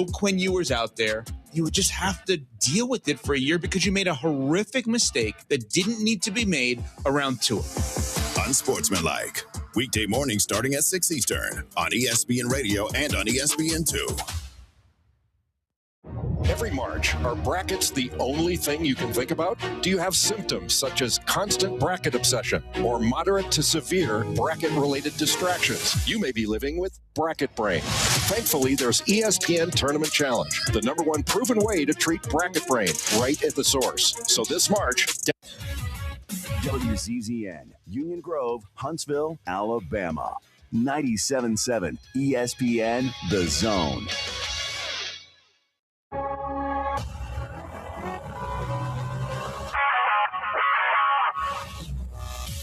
Quinn Ewers out there, you would just have to deal with it for a year because you made a horrific mistake that didn't need to be made around Tua. Unsportsmanlike. Weekday morning starting at 6 Eastern on ESPN Radio and on ESPN2. Every March, are brackets the only thing you can think about? Do you have symptoms such as constant bracket obsession or moderate to severe bracket-related distractions? You may be living with bracket brain. Thankfully, there's ESPN Tournament Challenge, the #1 proven way to treat bracket brain right at the source. So this March... WCZN, Union Grove, Huntsville, Alabama. 97.7 ESPN, The Zone.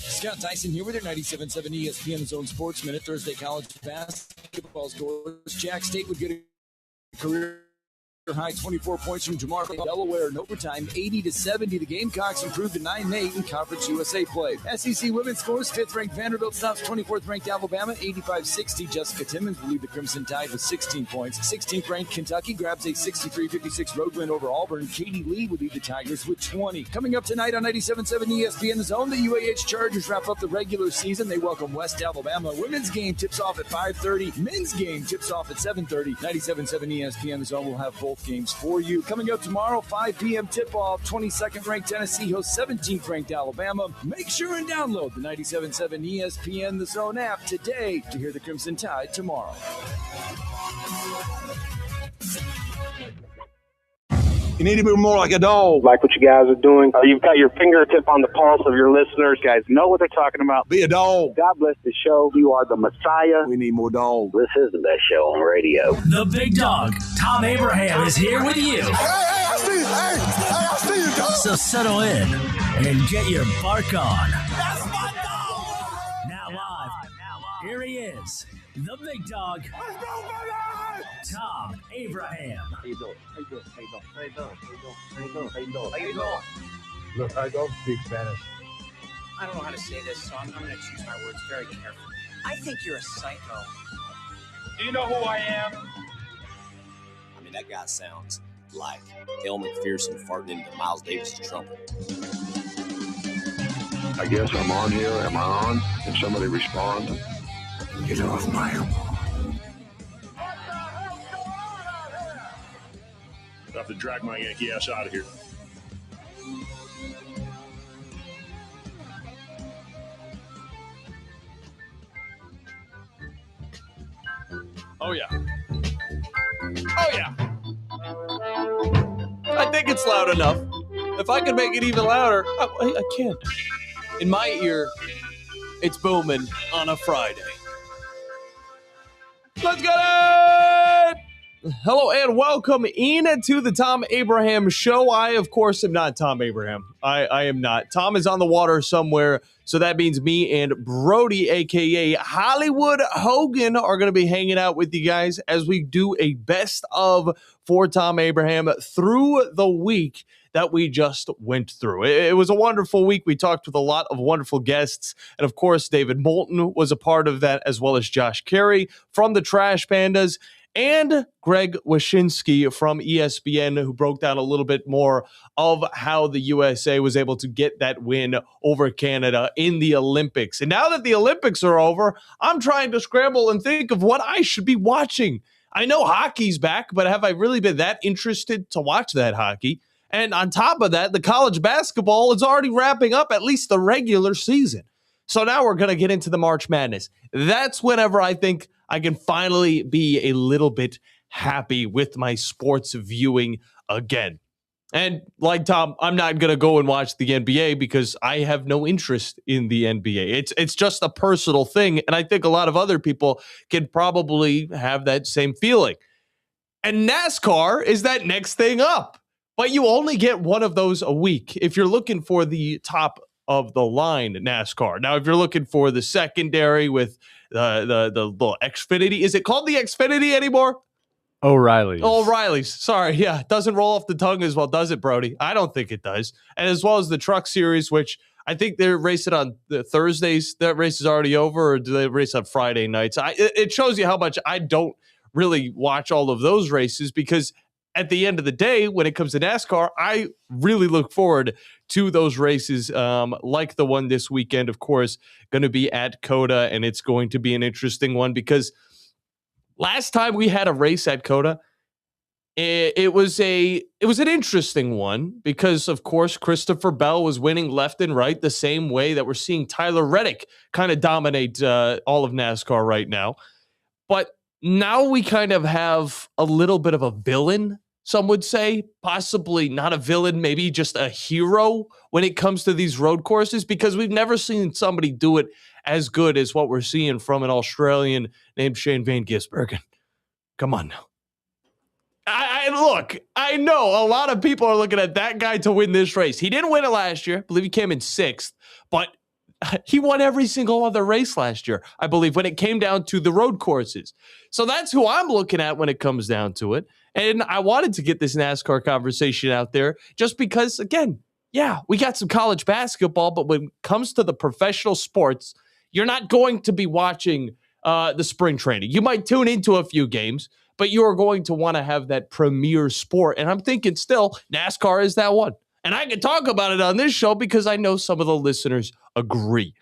Scott Tyson here with your 97.7 ESPN The Zone Sports Minute. Thursday college basketball scores. Jack State would get a career high 24 points from Jamar Delaware in overtime, 80-70. The Gamecocks improved to 9-8 in Conference USA play. SEC women's scores: 5th-ranked Vanderbilt stops 24th-ranked Alabama, 85-60. Jessica Timmons will lead the Crimson Tide with 16 points. 16th-ranked Kentucky grabs a 63-56 road win over Auburn. Katie Lee will lead the Tigers with 20. Coming up tonight on 97.7 ESPN The Zone, the UAH Chargers wrap up the regular season. They welcome West Alabama. Women's game tips off at 5:30. Men's game tips off at 7:30. 97.7 ESPN The Zone will have both games for you. Coming up tomorrow, 5 p.m. tip-off, 22nd ranked Tennessee hosts 17th ranked Alabama. Make sure and download the 97.7 ESPN The Zone app today to hear the Crimson Tide tomorrow. You need to be more like a dog. Like what you guys are doing. You've got your fingertip on the pulse of your listeners. You guys know what they're talking about. Be a dog. God bless the show. You are the Messiah. We need more dogs. This is the best show on radio. The big dog, Thom Abraham, is here with you. Hey, I see you. I see you, dog. So settle in and get your bark on. That's my dog. Now live, here he is, the big dog, Thom Abraham. How you doing? Look, I don't speak Spanish. I don't know how to say this, so I'm going to choose my words very carefully. I think you're a psycho. Do you know who I am? I mean, that guy sounds like El McPherson farting into Miles Davis' trumpet. I guess I'm on here. Am I on? Can somebody respond? Get off my lawn. I have to drag my Yankee ass out of here. Oh, yeah. Oh, yeah. I think it's loud enough. If I could make it even louder, I can't. In my ear, it's booming on a Friday. Let's get it! Hello and welcome in to the Thom Abraham Show. I, of course, am not Thom Abraham. I am not. Thom is on the water somewhere, so that means me and Brody, a.k.a. Hollywood Hogan, are going to be hanging out with you guys as we do a best of for Thom Abraham through the week that we just went through. It was a wonderful week. We talked with a lot of wonderful guests. And of course, David Moulton was a part of that, as well as Josh Caray from the Trash Pandas and Greg Wyshynski from ESPN, who broke down a little bit more of how the USA was able to get that win over Canada in the Olympics. And now that the Olympics are over, I'm trying to scramble and think of what I should be watching. I know hockey's back, but have I really been that interested to watch that hockey? And on top of that, the college basketball is already wrapping up at least the regular season. So now we're going to get into the March Madness. That's whenever I think I can finally be a little bit happy with my sports viewing again. And like Thom, I'm not going to go and watch the NBA because I have no interest in the NBA. It's just a personal thing, and I think a lot of other people can probably have that same feeling. And NASCAR is that next thing up. But you only get one of those a week if you're looking for the top of the line NASCAR. Now, if you're looking for the secondary with the little Xfinity, is it called the Xfinity anymore? O'Reilly's. Sorry. Yeah. It doesn't roll off the tongue as well, does it, Brody? I don't think it does. And as well as the Truck Series, which I think they're racing on the Thursdays. That race is already over, or do they race on Friday nights? It shows you how much I don't really watch all of those races because at the end of the day, when it comes to NASCAR, I really look forward to those races like the one this weekend, of course, going to be at COTA, and it's going to be an interesting one because last time we had a race at COTA, it was an interesting one because, of course, Christopher Bell was winning left and right the same way that we're seeing Tyler Reddick kind of dominate all of NASCAR right now. But now we kind of have a little bit of a villain, some would say, possibly not a villain, maybe just a hero when it comes to these road courses because we've never seen somebody do it as good as what we're seeing from an Australian named Shane Van Gisbergen. Come on now. I know a lot of people are looking at that guy to win this race. He didn't win it last year. I believe he came in 6th, but he won every single other race last year, I believe, when it came down to the road courses. So that's who I'm looking at when it comes down to it. And I wanted to get this NASCAR conversation out there just because, again, yeah, we got some college basketball, but when it comes to the professional sports, you're not going to be watching the spring training. You might tune into a few games, but you are going to want to have that premier sport. And I'm thinking still, NASCAR is that one. And I can talk about it on this show because I know some of the listeners agree.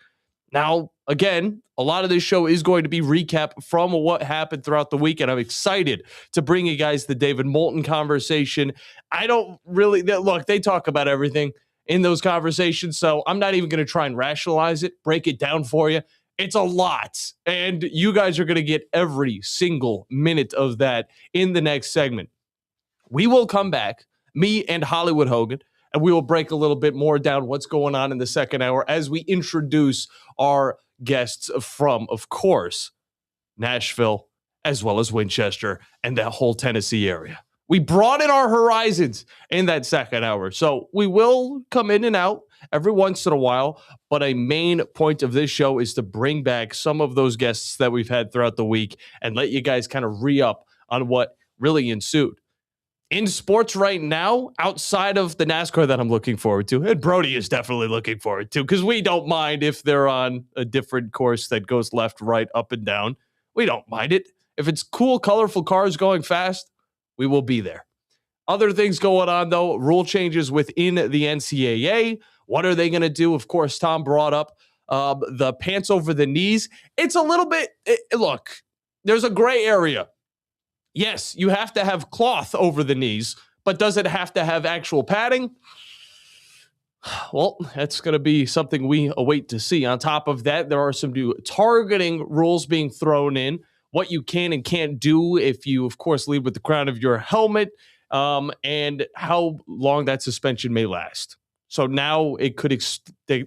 Now, again, a lot of this show is going to be recap from what happened throughout the week, and I'm excited to bring you guys the David Moulton conversation. I don't really, look, they talk about everything in those conversations, so I'm not even going to try and rationalize it, break it down for you. It's a lot, and you guys are going to get every single minute of that in the next segment. We will come back, me and Hollywood Hogan, and we will break a little bit more down what's going on in the second hour as we introduce our guests from, of course, Nashville, as well as Winchester and that whole Tennessee area. We broaden our horizons in that second hour. So we will come in and out every once in a while, but a main point of this show is to bring back some of those guests that we've had throughout the week and let you guys kind of re-up on what really ensued. In sports right now, outside of the NASCAR that I'm looking forward to, and Brody is definitely looking forward to, because we don't mind if they're on a different course that goes left, right, up, and down. We don't mind it. If it's cool, colorful cars going fast, we will be there. Other things going on, though, rule changes within the NCAA. What are they going to do? Of course, Thom brought up the pants over the knees. It's a little bit, look, there's a gray area. Yes, you have to have cloth over the knees, but does it have to have actual padding? Well, that's going to be something we await to see. On top of that, there are some new targeting rules being thrown in, what you can and can't do if you, of course, lead with the crown of your helmet, and how long that suspension may last. So now it could extend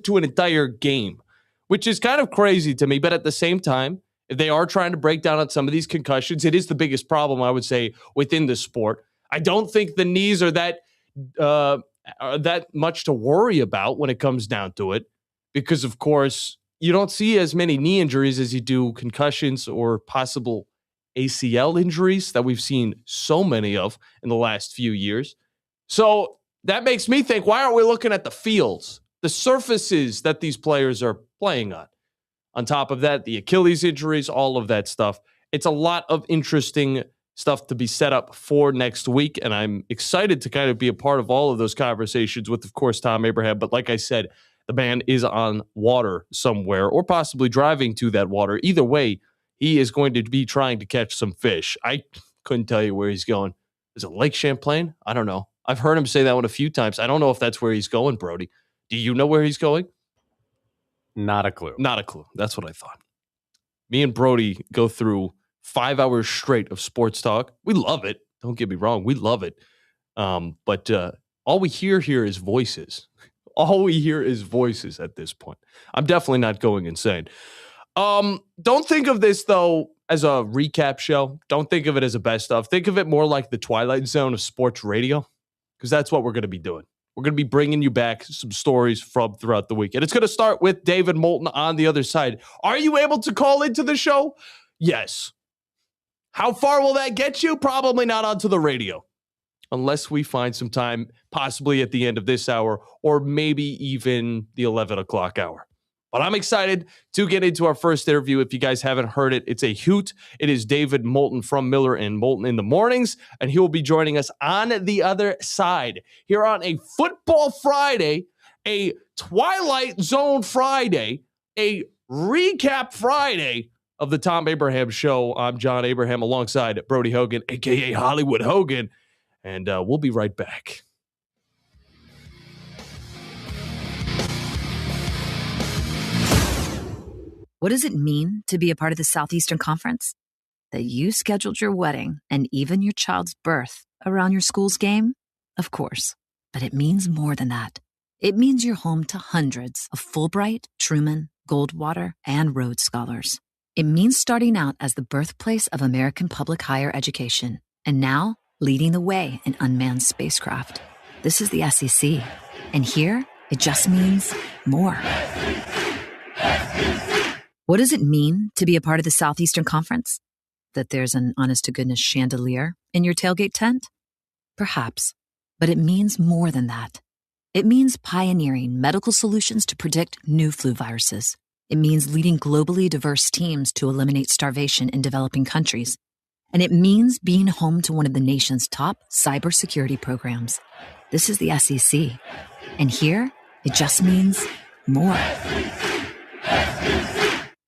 to an entire game, which is kind of crazy to me. But at the same time, if they are trying to break down on some of these concussions, it is the biggest problem, I would say, within the sport. I don't think the knees are that much to worry about when it comes down to it, because, of course, you don't see as many knee injuries as you do concussions or possible ACL injuries that we've seen so many of in the last few years. So that makes me think, why aren't we looking at the fields, the surfaces that these players are playing on? On top of that, the Achilles injuries, all of that stuff. It's a lot of interesting stuff to be set up for next week, and I'm excited to kind of be a part of all of those conversations with, of course, Thom Abraham. But like I said, the man is on water somewhere or possibly driving to that water. Either way, he is going to be trying to catch some fish. I couldn't tell you where he's going. Is it Lake Champlain? I don't know. I've heard him say that one a few times. I don't know if that's where he's going, Brody. Do you know where he's going? Not a clue. Not a clue. That's what I thought. Me and Brody go through 5 hours straight of sports talk. We love it. Don't get me wrong. We love it. But all we hear here is voices. All we hear is voices at this point. I'm definitely not going insane. Don't think of this, though, as a recap show. Don't think of it as a best of. Think of it more like the Twilight Zone of sports radio, because that's what we're going to be doing. We're going to be bringing you back some stories from throughout the week. And it's going to start with David Moulton on the other side. Are you able to call into the show? Yes. How far will that get you? Probably not onto the radio, unless we find some time, possibly at the end of this hour, or maybe even the 11 o'clock hour. But I'm excited to get into our first interview. If you guys haven't heard it, it's a hoot. It is David Moulton from Miller and Moulton in the Mornings, and he will be joining us on the other side here on a Football Friday, a Twilight Zone Friday, a recap Friday of the Thom Abraham Show. I'm John Abraham alongside Brody Hogan, a.k.a. Hollywood Hogan, and we'll be right back. What does it mean to be a part of the Southeastern Conference? That you scheduled your wedding and even your child's birth around your school's game? Of course. But it means more than that. It means you're home to hundreds of Fulbright, Truman, Goldwater, and Rhodes Scholars. It means starting out as the birthplace of American public higher education, and now leading the way in unmanned spacecraft. This is the SEC. And here, it just means more. What does it mean to be a part of the Southeastern Conference? That there's an honest-to-goodness chandelier in your tailgate tent? Perhaps. But it means more than that. It means pioneering medical solutions to predict new flu viruses. It means leading globally diverse teams to eliminate starvation in developing countries. And it means being home to one of the nation's top cybersecurity programs. This is the SEC. And here, it just means more.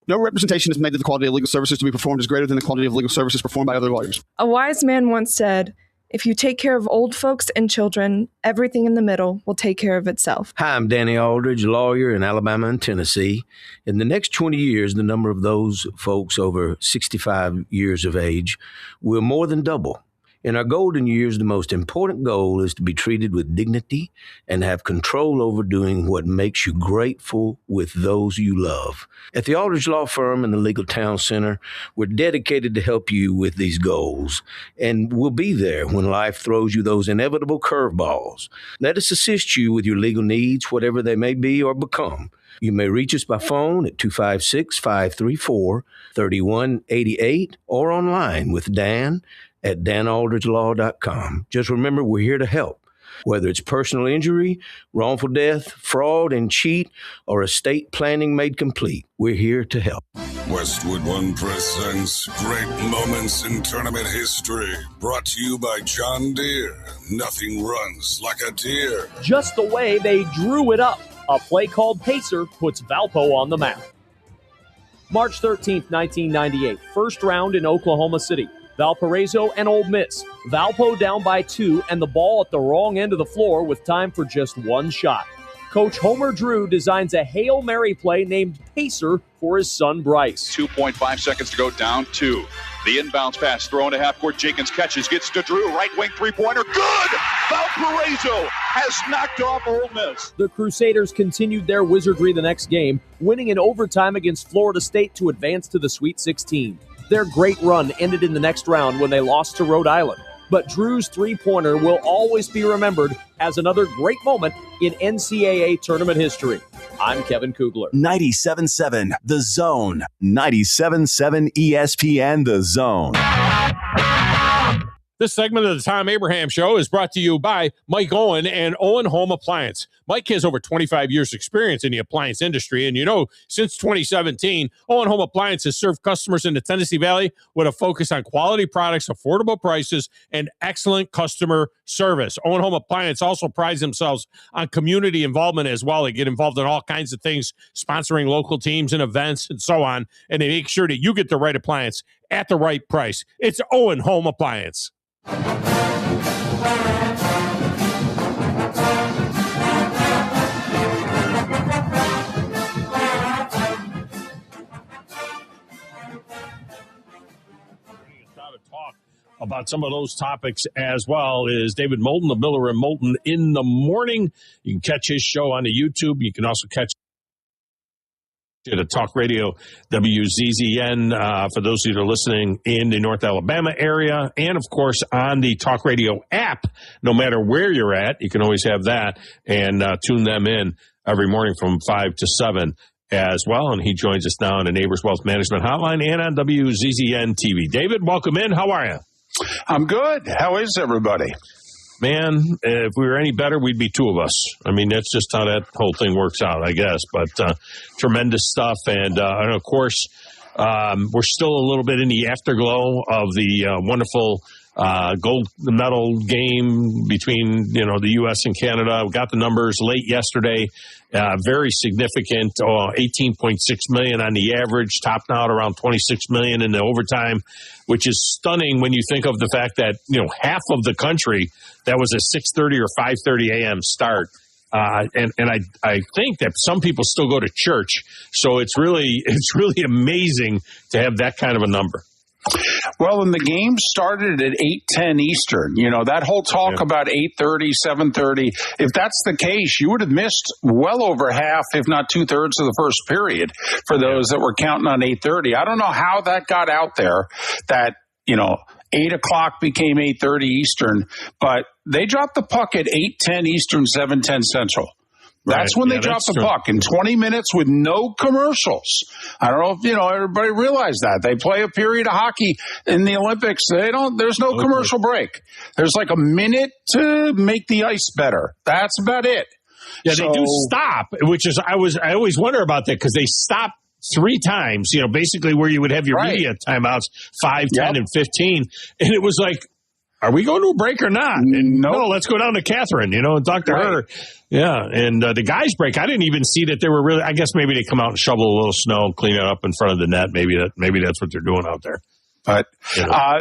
No representation is made that the quality of legal services to be performed is greater than the quality of legal services performed by other lawyers. A wise man once said, if you take care of old folks and children, everything in the middle will take care of itself. Hi, I'm Danny Aldridge, lawyer in Alabama and Tennessee. In the next 20 years, the number of those folks over 65 years of age will more than double. In our golden years, the most important goal is to be treated with dignity and have control over doing what makes you grateful with those you love. At the Aldridge Law Firm and the Legal Town Center, we're dedicated to help you with these goals, and we'll be there when life throws you those inevitable curveballs. Let us assist you with your legal needs, whatever they may be or become. You may reach us by phone at 256-534-3188 or online with Dan at danaldridgelaw.com. Just remember, we're here to help. Whether it's personal injury, wrongful death, fraud and cheat, or estate planning made complete, we're here to help. Westwood One presents Great Moments in Tournament History. Brought to you by John Deere. Nothing runs like a deer. Just the way they drew it up. A play called Pacer puts Valpo on the map. March 13th, 1998. First round in Oklahoma City. Valparaiso and Ole Miss. Valpo down by 2 and the ball at the wrong end of the floor with time for just one shot. Coach Homer Drew designs a Hail Mary play named Pacer for his son Bryce. 2.5 seconds to go, down 2. The inbounds pass thrown to half court. Jenkins catches, gets to Drew. Right wing three-pointer. Good! Valparaiso has knocked off Ole Miss. The Crusaders continued their wizardry the next game, winning in overtime against Florida State to advance to the Sweet 16. Their great run ended in the next round when they lost to Rhode Island. But Drew's three-pointer will always be remembered as another great moment in NCAA tournament history. I'm Kevin Kugler. 97.7 The Zone. 97.7 ESPN The Zone. This segment of the Thom Abraham Show is brought to you by Mike Owen and Owen Home Appliance. Mike has over 25 years experience in the appliance industry, and since 2017, Owen Home Appliance has served customers in the Tennessee Valley with a focus on quality products, affordable prices, and excellent customer service. Owen Home Appliance also prides themselves on community involvement as well. They get involved in all kinds of things, sponsoring local teams and events and so on, and they make sure that you get the right appliance at the right price. It's Owen Home Appliance. About some of those topics as well is David Moulton of Miller and Moulton in the Morning. You can catch his show on the YouTube. You can also catch it at Talk Radio WZZN for those of you that are listening in the North Alabama area, and of course on the Talk Radio app. No matter where you're at, you can always have that and tune them in every morning from 5 to 7 as well. And he joins us now on the Neighbors Wealth Management Hotline and on WZZN TV. David, welcome in. How are you? I'm good. How is everybody? man, if we were any better, we'd be two of us. I mean, that's just how that whole thing works out, I guess. But tremendous stuff. And of course, we're still a little bit in the afterglow of the wonderful gold medal game between, the U.S. and Canada. We got the numbers late yesterday. Very significant, $18.6 million on the average, topped out around $26 million in the overtime, which is stunning when you think of the fact that, half of the country, that was a 6:30 or 5:30 a.m. start. And I think that some people still go to church. So it's really amazing to have that kind of a number. Well, and the game started at 8:10 Eastern. That whole talk about 8:30, 7:30, if that's the case, you would have missed well over half, if not 2/3 of the first period for those that were counting on 8:30. I don't know how that got out there that, 8 o'clock became 8:30 Eastern, but they dropped the puck at 8:10 Eastern, 7:10 Central. That's when they dropped the puck in 20 minutes with no commercials. I don't know if, everybody realized that. They play a period of hockey in the Olympics. There's no commercial break. There's like a minute to make the ice better. That's about it. Yeah, they do stop, which is, I always wonder about that because they stop 3 times, basically where you would have your media timeouts, 5, 10, and 15. And it was like, are we going to a break or not? And no, let's go down to Catherine, and talk to her. Yeah, and the guys' break, I didn't even see that they were really, I guess maybe they come out and shovel a little snow, clean it up in front of the net. Maybe that's what they're doing out there. But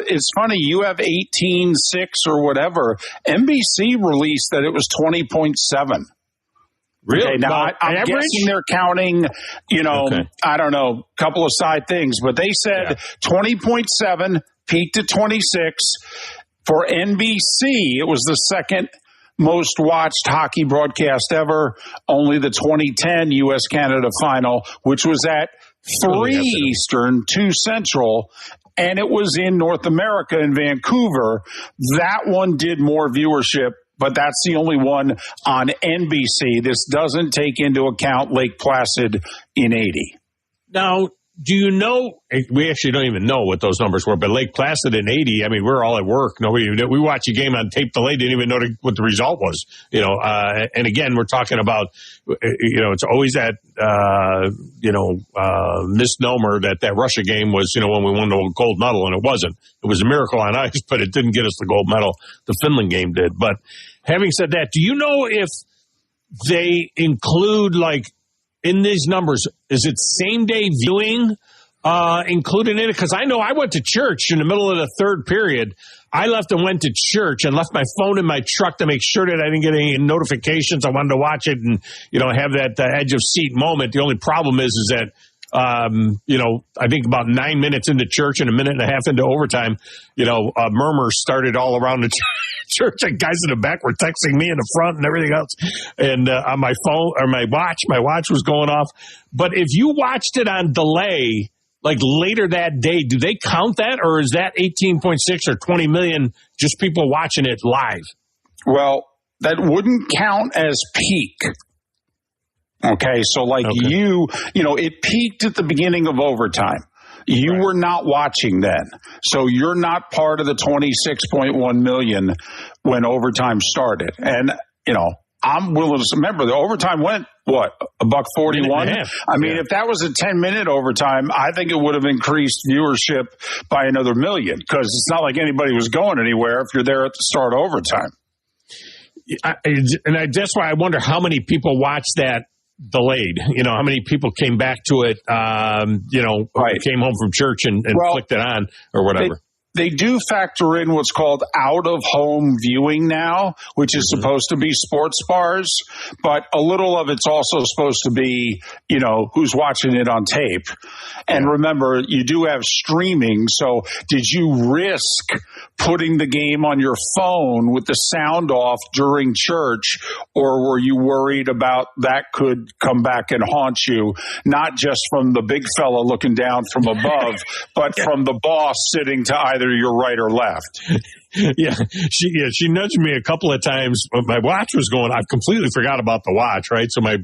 it's funny, you have 18.6 or whatever. NBC released that it was 20.7. Really? Okay, now, I'm guessing they're counting, I don't know, a couple of side things, but they said 20.7, peaked at 26. For NBC, it was the second most watched hockey broadcast ever, only the 2010 U.S.-Canada final, which was at 3 Eastern, 2 Central, and it was in North America in Vancouver. That one did more viewership, but that's the only one on NBC. This doesn't take into account Lake Placid in 80. Now, do you know, we actually don't even know what those numbers were, but Lake Placid in 80, I mean, we're all at work. Nobody even knew. We watched a game on tape delay, didn't even know what the result was. And again, we're talking about, it's always that, misnomer that Russia game was, when we won the gold medal, and it wasn't. It was a miracle on ice, but it didn't get us the gold medal. The Finland game did. But having said that, do you know if they include, in these numbers, is it same-day viewing included in it? Because I know I went to church in the middle of the third period. I left and went to church and left my phone in my truck to make sure that I didn't get any notifications. I wanted to watch it and, have that edge of seat moment. The only problem is that, I think about 9 minutes into church and a minute and a half into overtime, a murmur started all around the church, and guys in the back were texting me in the front and everything else. And on my phone or my watch was going off. But if you watched it on delay, later that day, do they count that, or is that 18.6 or 20 million just people watching it live? Well, that wouldn't count as peak. Okay, so it peaked at the beginning of overtime. You were not watching then. So you're not part of the 26.1 million when overtime started. And, I'm willing to remember the overtime went, $1.41? I mean, if that was a 10-minute overtime, I think it would have increased viewership by another million, because it's not like anybody was going anywhere if you're there at the start of overtime. That's why I wonder how many people watched that delayed. How many people came back to it, came home from church and clicked it on or whatever. They do factor in what's called out-of-home viewing now, which is supposed to be sports bars, but a little of it's also supposed to be, who's watching it on tape. And remember, you do have streaming, so did you risk putting the game on your phone with the sound off during church, or were you worried about that could come back and haunt you, not just from the big fella looking down from above, but from the boss sitting to either your right or left? She nudged me a couple of times. My watch was going. I completely forgot about the watch, right? So my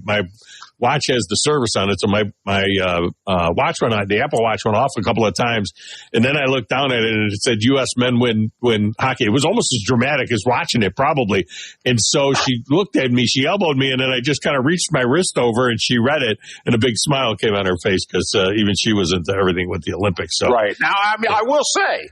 watch has the service on it, so my watch the Apple Watch went off a couple of times, and then I looked down at it and it said U.S. men win hockey. It was almost as dramatic as watching it, probably. And so she looked at me, she elbowed me, and then I just kind of reached my wrist over, and she read it, and a big smile came on her face because even she was into everything with the Olympics. So. Right. Now, I mean, I will say,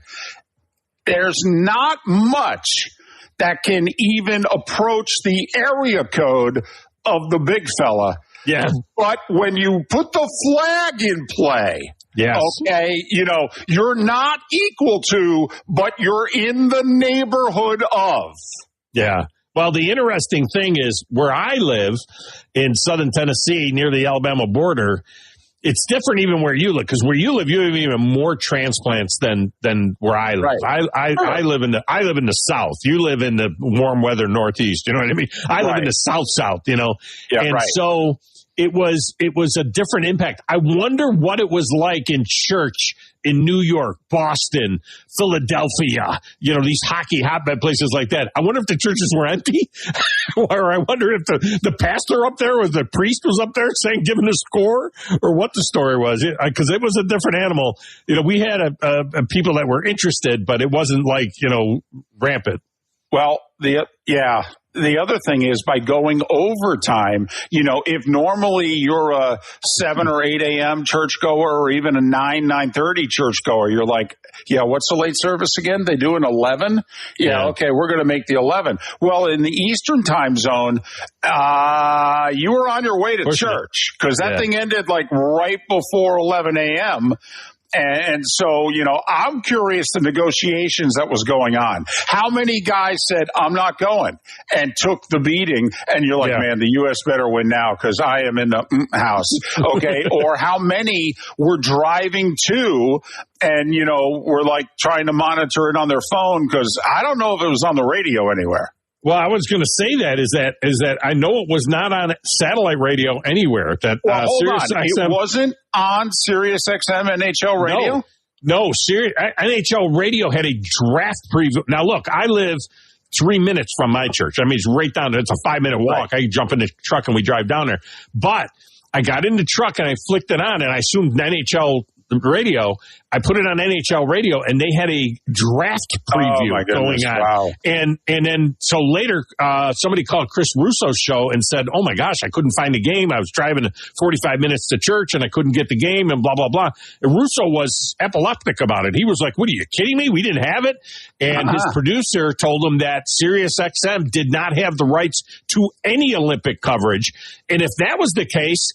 there's not much that can even approach the area code of the big fella. Yeah. But when you put the flag in play, yes. Okay, you're not equal to, but you're in the neighborhood of. Yeah. Well, the interesting thing is where I live in southern Tennessee near the Alabama border, it's different even where you live, because where you live, you have even more transplants than where I live. Right. I live in the South. You live in the warm weather Northeast. You know what I mean? I live in the South, Yeah, and so it was a different impact. I wonder what it was like in church in New York, Boston, Philadelphia, these hockey hotbed places like that. I wonder if the churches were empty, or I wonder if the pastor up there or the priest was up there giving the score, or what the story was, because it was a different animal. We had people that were interested, but it wasn't like, rampant. Well, the other thing is, by going overtime, if normally you're a 7 or 8 a.m. churchgoer, or even a 9:30 churchgoer, you're like, what's the late service again? They do an 11? Yeah, okay, we're going to make the 11. Well, in the Eastern time zone, you were on your way to church, because that thing ended like right before 11 a.m., and so, I'm curious the negotiations that was going on. How many guys said, I'm not going, and took the beating? And you're like, man, the U.S. better win now because I am in the house. Okay. Or how many were driving to and, were like trying to monitor it on their phone, because I don't know if it was on the radio anywhere. Well, I was going to say is that I know it was not on satellite radio anywhere. That hold on. It wasn't on Sirius XM NHL radio? No, NHL radio had a draft preview. Now, look, I live 3 minutes from my church. I mean, it's right down there. It's a 5-minute walk. Right. I jump in the truck and we drive down there. But I got in the truck and I flicked it on, and I assumed NHL radio. I put it on NHL radio, and they had a draft preview going on. Wow. And then so later, somebody called Chris Russo's show and said, "Oh my gosh, I couldn't find the game. I was driving 45 minutes to church and I couldn't get the game," and blah blah blah. And Russo was epileptic about it. He was like, "What, are you kidding me? We didn't have it." And his producer told him that Sirius XM did not have the rights to any Olympic coverage, and if that was the case,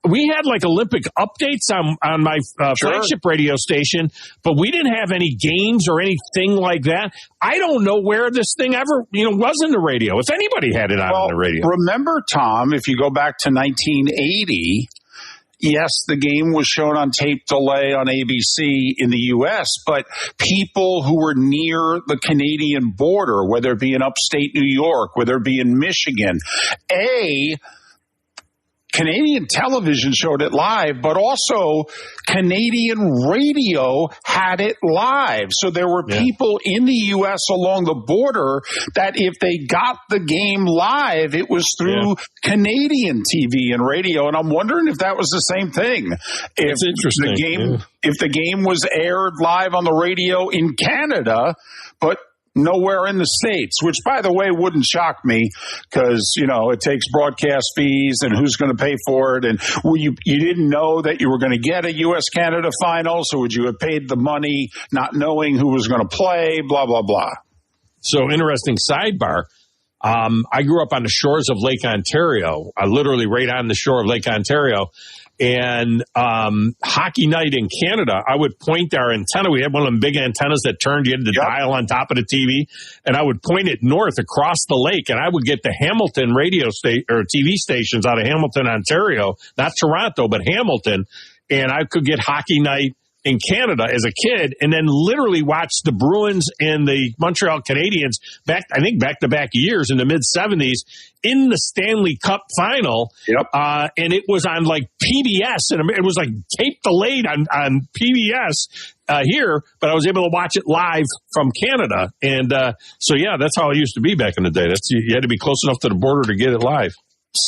we had like Olympic updates on my flagship radio station, but we didn't have any games or anything like that. I don't know where this thing ever, was in the radio, if anybody had it on the radio. Remember, Tom, if you go back to 1980, yes, the game was shown on tape delay on ABC in the U.S., but people who were near the Canadian border, whether it be in upstate New York, whether it be in Michigan, Canadian television showed it live, but also Canadian radio had it live. So there were people in the U.S. along the border that if they got the game live, it was through Canadian TV and radio. And I'm wondering if that was the same thing. It's interesting. If the game was aired live on the radio in Canada, but nowhere in the States, which, by the way, wouldn't shock me because, it takes broadcast fees and who's going to pay for it. And you didn't know that you were going to get a U.S.-Canada final, so would you have paid the money not knowing who was going to play, blah, blah, blah. So, interesting sidebar. I grew up on the shores of Lake Ontario, literally right on the shore of Lake Ontario. And hockey night in Canada, I would point our antenna. We had one of them big antennas that turned. You had the dial on top of the TV, and I would point it north across the lake, and I would get the Hamilton radio or TV stations out of Hamilton, Ontario, not Toronto, but Hamilton, and I could get hockey night in Canada as a kid, and then literally watched the Bruins and the Montreal Canadiens back-to-back years in the mid-'70s in the Stanley Cup final. And it was on like PBS, and it was like tape delayed on PBS here, but I was able to watch it live from Canada. And so, that's how it used to be back in the day. You had to be close enough to the border to get it live.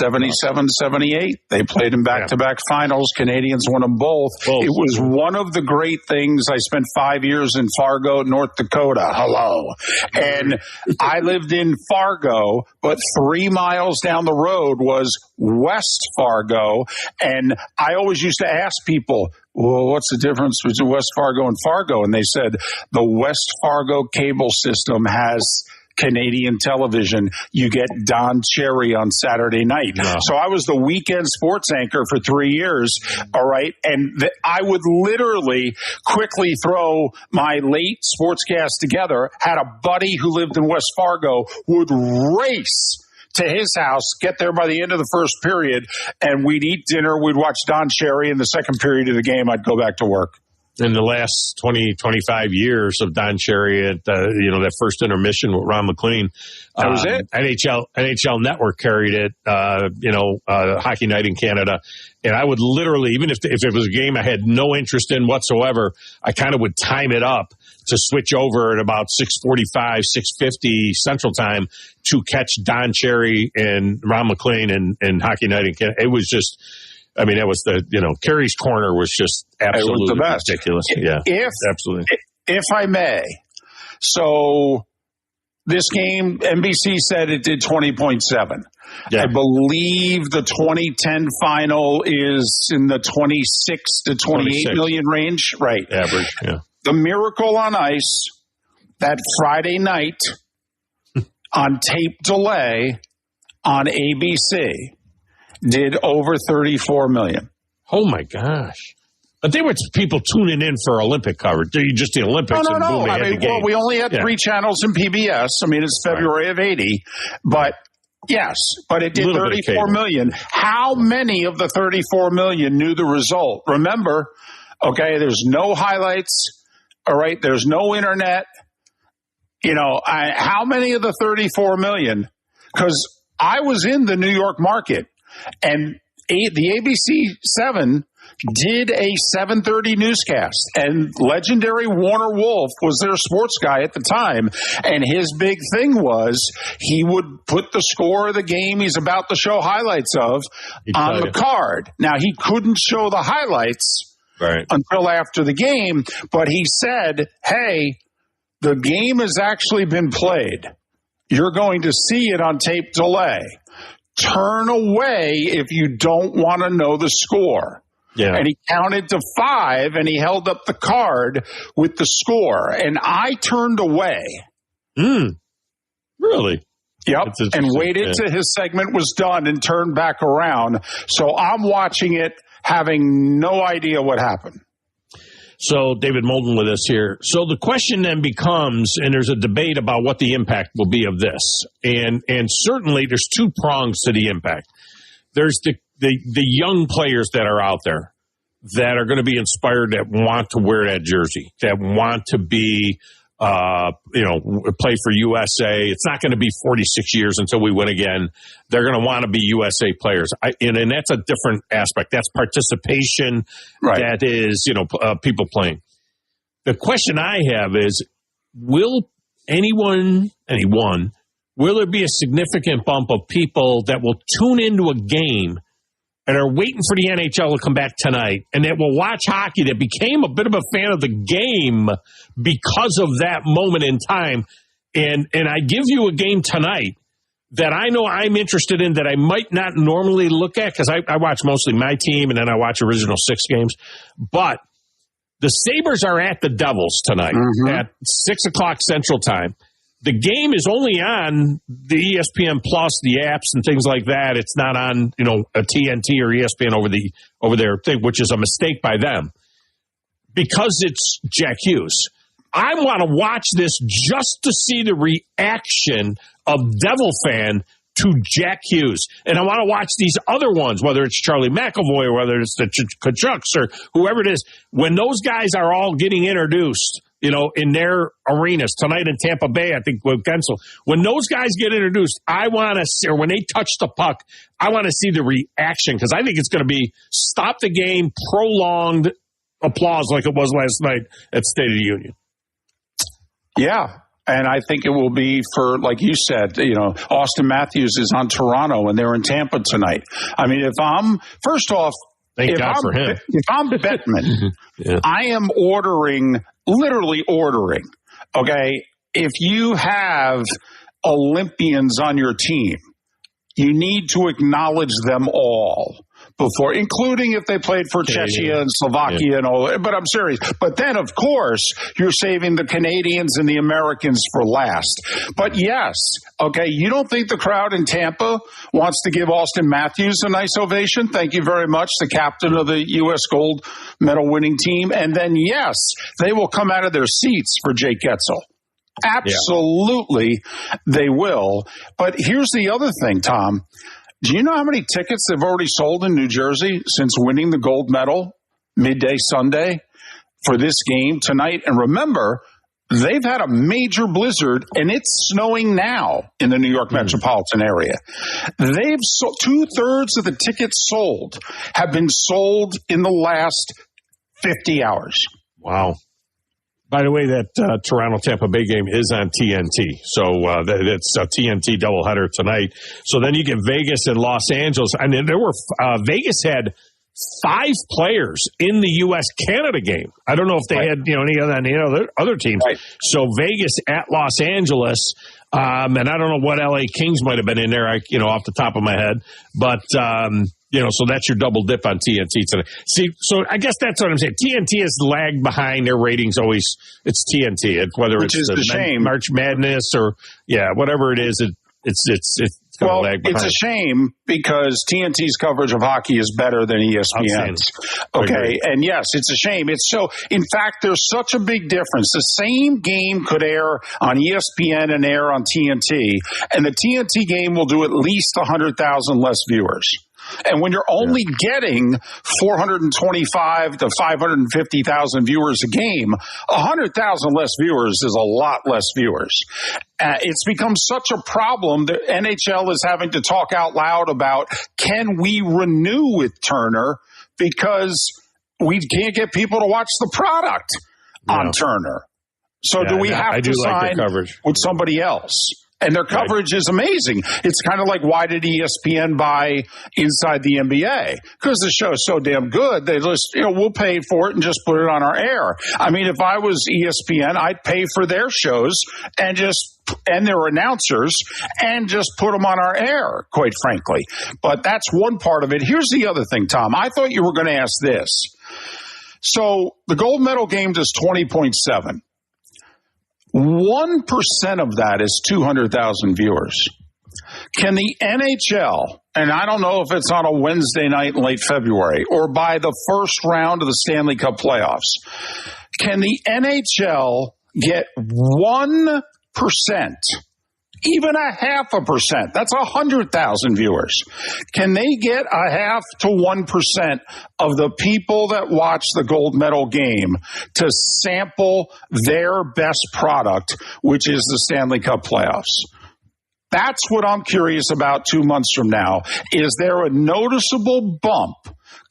77-78. They played in back-to-back finals. Canadians won them both. It was one of the great things. I spent 5 years in Fargo, North Dakota. Hello. And I lived in Fargo, but 3 miles down the road was West Fargo. And I always used to ask people, well, what's the difference between West Fargo and Fargo? And they said the West Fargo cable system has Canadian television. You get Don Cherry on Saturday night. No. So I was the weekend sports anchor for 3 years. All right. And I would literally quickly throw my late sportscast together, had a buddy who lived in West Fargo, would race to his house, get there by the end of the first period, and we'd eat dinner. We'd watch Don Cherry. In the second period of the game, I'd go back to work. In the last 20, 25 years of Don Cherry at, that first intermission with Ron McLean. That was it? NHL Network carried it, Hockey Night in Canada. And I would literally, even if it was a game I had no interest in whatsoever, I kind of would time it up to switch over at about 6:45, 6:50 Central Time to catch Don Cherry and Ron McLean and Hockey Night in Canada. It was just... that was Carey's Corner was just absolutely ridiculous. Yeah, absolutely. If I may, so this game, NBC said it did 20.7. Yeah. I believe the 2010 final is in the 26 to 28 million range. Right. Average, yeah. The Miracle on Ice, that Friday night on tape delay on ABC, did over 34 million. Oh, my gosh. But there were people tuning in for Olympic coverage. Just the Olympics. No. Well, we only had 3 channels in PBS. It's February of 80. But, yes, it did 34 million. How many of the 34 million knew the result? Remember, okay, there's no highlights. All right, there's no internet. How many of the 34 million? Because I was in the New York market. And the ABC 7 did a 7:30 newscast, and legendary Warner Wolf was their sports guy at the time, and his big thing was he would put the score of the game he's about to show highlights of on the card. Now, he couldn't show the highlights until after the game, but he said, hey, the game has actually been played. You're going to see it on tape delay. Turn away if you don't want to know the score. Yeah. And he counted to 5, and he held up the card with the score. And I turned away. Really? Yep. And waited till his segment was done and turned back around. So I'm watching it, having no idea what happened. So David Moulton with us here. So the question then becomes, and there's a debate about what the impact will be of this. And certainly there's 2 prongs to the impact. There's the young players that are out there that are going to be inspired, that want to wear that jersey, that want to be, play for USA. It's not going to be 46 years until we win again. They're going to want to be USA players. And that's a different aspect. That's participation. Right. That is, people playing. The question I have is, will anyone, will there be a significant bump of people that will tune into a game and are waiting for the NHL to come back tonight, and that will watch hockey, that became a bit of a fan of the game because of that moment in time? And I give you a game tonight that I know I'm interested in, that I might not normally look at, because I watch mostly my team and then I watch Original 6 games. But the Sabres are at the Devils tonight at 6 o'clock Central Time. The game is only on the ESPN Plus, the apps and things like that. It's not on, a TNT or ESPN over their thing, which is a mistake by them, because it's Jack Hughes. I want to watch this just to see the reaction of Devil fan to Jack Hughes. And I want to watch these other ones, whether it's Charlie McAvoy or whether it's the Kachucks or whoever it is. When those guys are all getting introduced, in their arenas tonight in Tampa Bay, I think with Gensel, when those guys get introduced, I want to see, or when they touch the puck, I want to see the reaction, because I think it's going to be stop the game, prolonged applause like it was last night at State of the Union. Yeah. And I think it will be for, like you said, Austin Matthews is on Toronto and they're in Tampa tonight. I mean, first off, thank God for him. If I'm Bettman, I am literally ordering, okay, if you have Olympians on your team, you need to acknowledge them all before, including if they played for Czechia and Slovakia and all. But I'm serious. But then, of course, you're saving the Canadians and the Americans for last. But yes, okay, you don't think the crowd in Tampa wants to give Austin Matthews a nice ovation? Thank you very much, the captain of the U.S. gold medal winning team. And then, yes, they will come out of their seats for Jake Getzel. Absolutely, they will. But here's the other thing, Tom. Do you know how many tickets they've already sold in New Jersey since winning the gold medal midday Sunday for this game tonight? And remember, they've had a major blizzard, and it's snowing now in the New York metropolitan area. They've 2/3 of the tickets sold have been sold in the last 50 hours. Wow. By the way, that Toronto-Tampa Bay game is on TNT. So it's a TNT doubleheader tonight. So then you get Vegas and Los Angeles. I mean, Vegas had 5 players in the U.S.-Canada game. I don't know if they had any other teams. Right. So Vegas at Los Angeles, and I don't know what L.A. Kings might have been in there, off the top of my head. But so that's your double dip on TNT today. See, so I guess that's what I'm saying. TNT has lagged behind their ratings always. It's TNT, whether Which it's is the shame. March Madness or whatever it is. It's well, it's a shame because TNT's coverage of hockey is better than ESPN's. Okay, and yes, it's a shame. In fact, there's such a big difference. The same game could air on ESPN and air on TNT, and the TNT game will do at least 100,000 less viewers. And when you're only getting 425 to 550,000 viewers a game, 100,000 less viewers is a lot less viewers. It's become such a problem that NHL is having to talk out loud about, can we renew with Turner because we can't get people to watch the product on Turner. So do we have to sign with somebody else? And their coverage is amazing. It's kind of like, why did ESPN buy Inside the NBA? Because the show is so damn good. They just, we'll pay for it and just put it on our air. I mean, if I was ESPN, I'd pay for their shows and their announcers and just put them on our air, quite frankly. But that's one part of it. Here's the other thing, Tom. I thought you were going to ask this. So the gold medal game does 20.7. 1% of that is 200,000 viewers. Can the NHL, and I don't know if it's on a Wednesday night in late February or by the first round of the Stanley Cup playoffs, can the NHL get 1%, even 0.5%? That's 100,000 viewers. Can they get 0.5 to 1% of the people that watch the gold medal game to sample their best product, which is the Stanley Cup playoffs? That's what I'm curious about 2 months from now. Is there a noticeable bump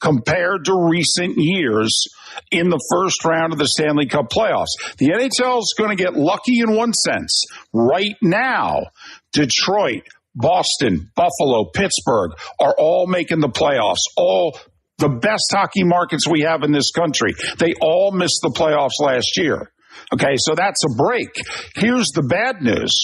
compared to recent years in the first round of the Stanley Cup playoffs? The NHL is going to get lucky in one sense. Right now, Detroit, Boston, Buffalo, Pittsburgh are all making the playoffs. All the best hockey markets we have in this country. They all missed the playoffs last year. Okay, so that's a break. Here's the bad news.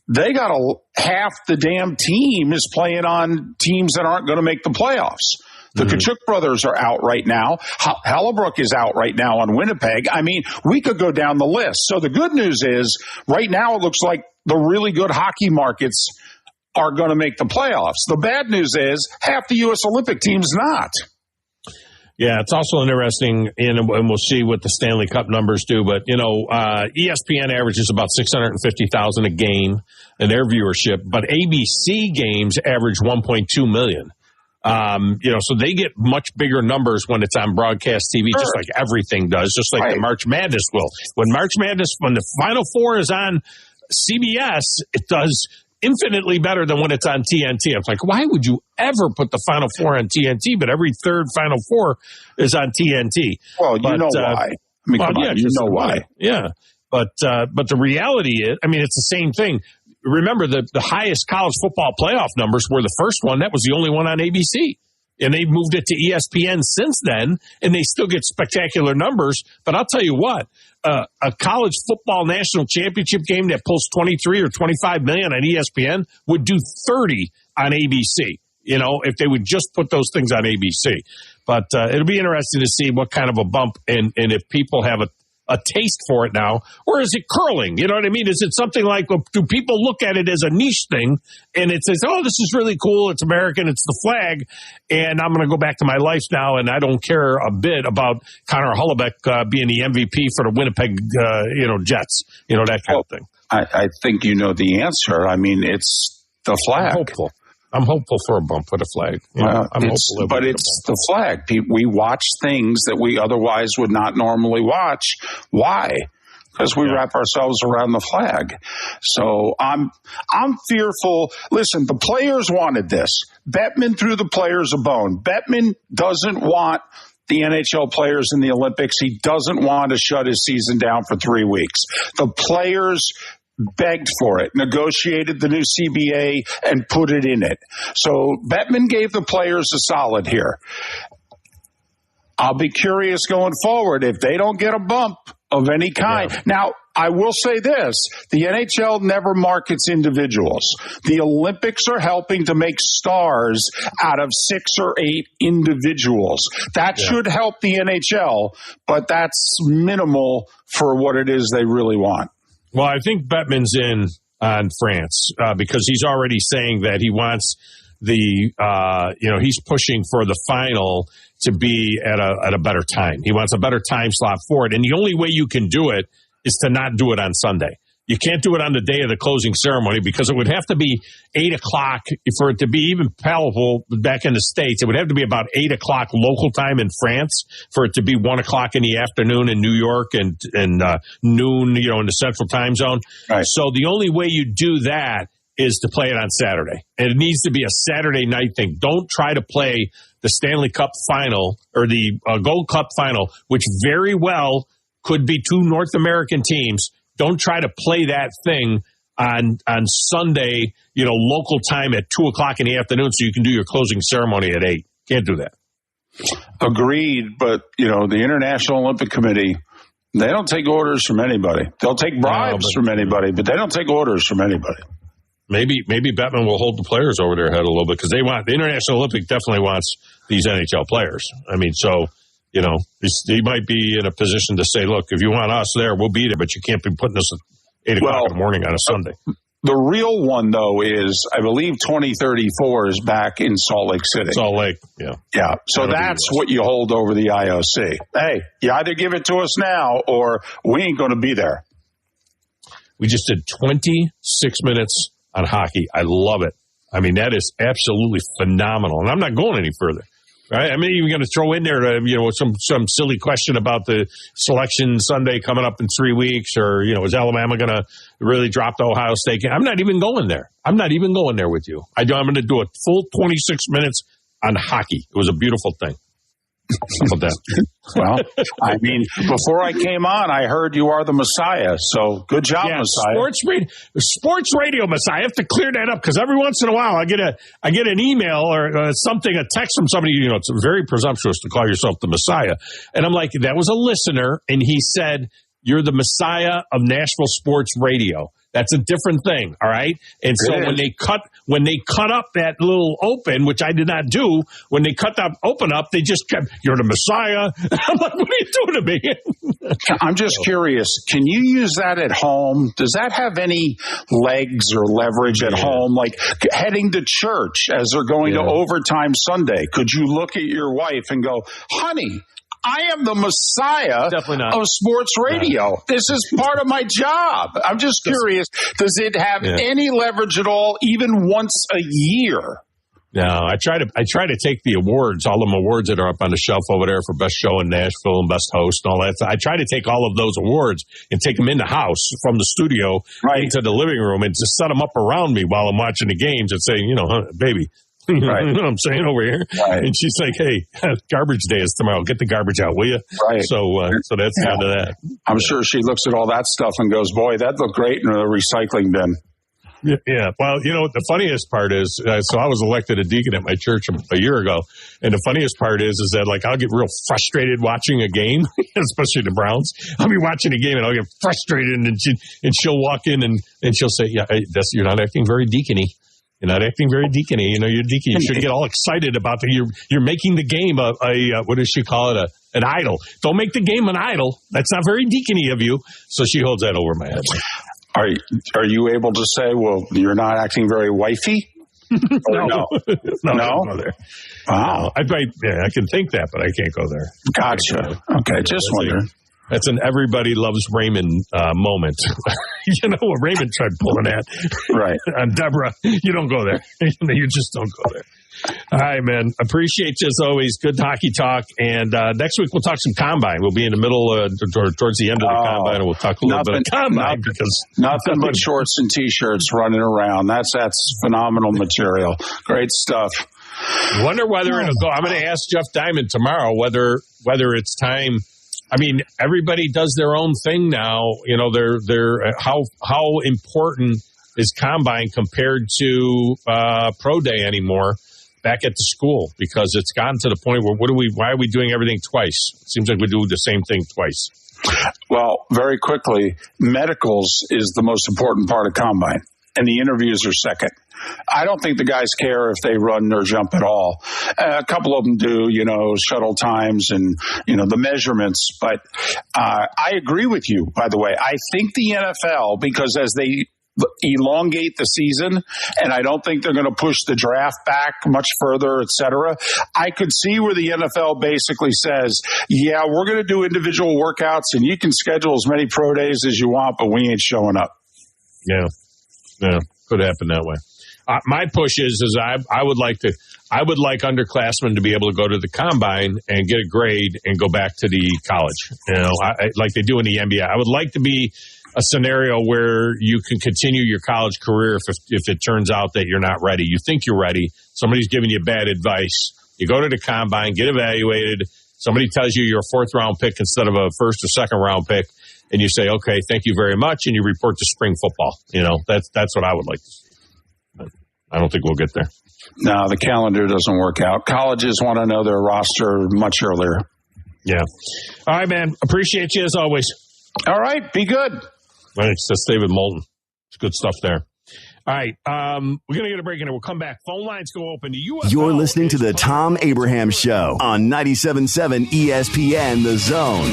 They got half the damn team is playing on teams that aren't going to make the playoffs. The Kachuk brothers are out right now. Hellebuyck is out right now on Winnipeg. I mean, we could go down the list. So the good news is right now it looks like the really good hockey markets are going to make the playoffs. The bad news is half the U.S. Olympic team's not. Yeah, it's also interesting, and we'll see what the Stanley Cup numbers do, but, ESPN averages about 650,000 a game in their viewership, but ABC games average 1.2 million. So they get much bigger numbers when it's on broadcast TV, just like everything does, just like the March Madness will. When the Final Four is on CBS, it does infinitely better than when it's on TNT. I'm like, why would you ever put the Final Four on TNT, but every third Final Four is on TNT? Well, you know why. I mean, you know why. Yeah. But the reality is, I mean, it's the same thing. Remember, the highest college football playoff numbers were the first one. That was the only one on ABC. And they've moved it to ESPN since then, and they still get spectacular numbers. But I'll tell you what, a college football national championship game that pulls 23 or 25 million on ESPN would do 30 on ABC, you know, if they would just put those things on ABC. But it'll be interesting to see what kind of a bump and if people have a taste for it now, or is it curling? You know what I mean? Is it something like, do people look at it as a niche thing and it says, oh, this is really cool, it's American, it's the flag, and I'm going to go back to my life now, and I don't care a bit about Connor Hellebuyck being the MVP for the Winnipeg Jets, you know, that kind of thing. I think you know the answer. I mean, it's the flag. I'm hopeful for a bump for the flag. It's the flag. We watch things that we otherwise would not normally watch. Why? Because we wrap ourselves around the flag. So I'm fearful. Listen, the players wanted this. Bettman threw the players a bone. Bettman doesn't want the NHL players in the Olympics. He doesn't want to shut his season down for 3 weeks. The players begged for it, negotiated the new CBA, and put it in it. So Bettman gave the players a solid here. I'll be curious going forward if they don't get a bump of any kind. Yeah. Now, I will say this. The NHL never markets individuals. The Olympics are helping to make stars out of 6 or 8 individuals. That should help the NHL, but that's minimal for what it is they really want. Well, I think Bettman's in on France because he's already saying that he wants he's pushing for the final to be at a better time. He wants a better time slot for it. And the only way you can do it is to not do it on Sunday. You can't do it on the day of the closing ceremony because it would have to be 8 o'clock for it to be even palatable back in the States. It would have to be about 8 o'clock local time in France for it to be 1 o'clock in the afternoon in New York and noon, in the central time zone. Right. So the only way you do that is to play it on Saturday. And it needs to be a Saturday night thing. Don't try to play the Stanley Cup final or the Gold Cup final, which very well could be 2 North American teams. Don't try to play that thing on Sunday, local time at 2 o'clock in the afternoon so you can do your closing ceremony at 8. Can't do that. Agreed. But, the International Olympic Committee, they don't take orders from anybody. They'll take bribes from anybody, but they don't take orders from anybody. Maybe Bettman will hold the players over their head a little bit because the International Olympic definitely wants these NHL players. I mean, so... he might be in a position to say, look, if you want us there, we'll be there, but you can't be putting us at 8 o'clock in the morning on a Sunday. The real one, though, is, I believe, 2034 is back in Salt Lake City. Salt Lake, yeah. Yeah, so that's what you hold over the IOC. Hey, you either give it to us now or we ain't going to be there. We just did 26 minutes on hockey. I love it. I mean, that is absolutely phenomenal. And I'm not going any further. Right? I mean, you're going to throw in there, some silly question about the selection Sunday coming up in 3 weeks, or is Alabama going to really drop to Ohio State? I'm not even going there. I'm not even going there with you. I'm going to do a full 26 minutes on hockey. It was a beautiful thing. How about that? Well, I mean, before I came on, I heard you are the Messiah. So good job, Messiah. Sports radio Messiah. I have to clear that up because every once in a while I get an email or something, a text from somebody. It's very presumptuous to call yourself the Messiah, and I'm like, that was a listener, and he said, "You're the Messiah of Nashville sports radio." That's a different thing, all right? And so when they cut up that little open, which I did not do, when they cut that open up, they just kept, "You're the Messiah." I'm like, what are you doing to me? I'm just curious. Can you use that at home? Does that have any legs or leverage at home? Like heading to church as they're going to overtime Sunday, could you look at your wife and go, "Honey, I am the Messiah of sports radio. No. This is part of my job." I'm just curious. Does it have any leverage at all, even once a year? No, I try to take the awards, all the awards that are up on the shelf over there for best show in Nashville and best host and all that. I try to take all of those awards and take them in the house from the studio into the living room and just set them up around me while I'm watching the games and say, baby, Right. You know what I'm saying over here? Right. And she's like, hey, garbage day is tomorrow. Get the garbage out, will you? Right. So that's kind of that. I'm sure she looks at all that stuff and goes, boy, that looked great in the recycling bin. Yeah. Well, the funniest part is, so I was elected a deacon at my church a year ago. And the funniest part is that, like, I'll get real frustrated watching a game, especially the Browns. I'll be watching a game and I'll get frustrated, and she'll walk in and she'll say, yeah, you're not acting very deacony. You're not acting very deacony. You're deacon. You should get all excited about you're making the game a what does she call it? An idol. Don't make the game an idol. That's not very deacony of you. So she holds that over my head. Are you able to say, well, you're not acting very wifey? No. No. Go there. Wow. I can think that, but I can't go there. Gotcha. Okay, just wondering. That's an everybody loves Raymond moment. Raymond tried pulling that. Right. On Deborah, you don't go there. You just don't go there. All right, man. Appreciate you as always. Good hockey talk. And next week we'll talk some combine. We'll be in the middle towards the end of the combine, and we'll talk a little bit of combine because nothing but shorts and T-shirts running around. That's phenomenal material. Great stuff. Wonder whether it'll go. I'm going to ask Jeff Diamond tomorrow whether it's time. I mean, everybody does their own thing now. They're how important is combine compared to pro day anymore back at the school, because it's gotten to the point where why are we doing everything twice? It seems like we do the same thing twice. Well, very quickly, medicals is the most important part of combine, and the interviews are second. I don't think the guys care if they run or jump at all. A couple of them do, shuttle times and, the measurements. But I agree with you, by the way. I think the NFL, because as they elongate the season, and I don't think they're going to push the draft back much further, et cetera, I could see where the NFL basically says, yeah, we're going to do individual workouts, and you can schedule as many pro days as you want, but we ain't showing up. Yeah, could happen that way. My push is I would like underclassmen to be able to go to the combine and get a grade and go back to the college, like they do in the NBA. I would like to be a scenario where you can continue your college career if it turns out that you're not ready. You think you're ready. Somebody's giving you bad advice. You go to the combine, get evaluated. Somebody tells you you're a fourth-round pick instead of a first or second-round pick, and you say, okay, thank you very much, and you report to spring football. That's what I would like to see. I don't think we'll get there. No, the calendar doesn't work out. Colleges want to know their roster much earlier. Yeah. All right, man. Appreciate you as always. All right. Be good. Thanks. That's David Moulton. It's good stuff there. All right. We're going to get a break in, and we'll come back. Phone lines go open. You're listening to the Thom Abraham Show on 97.7 ESPN The Zone.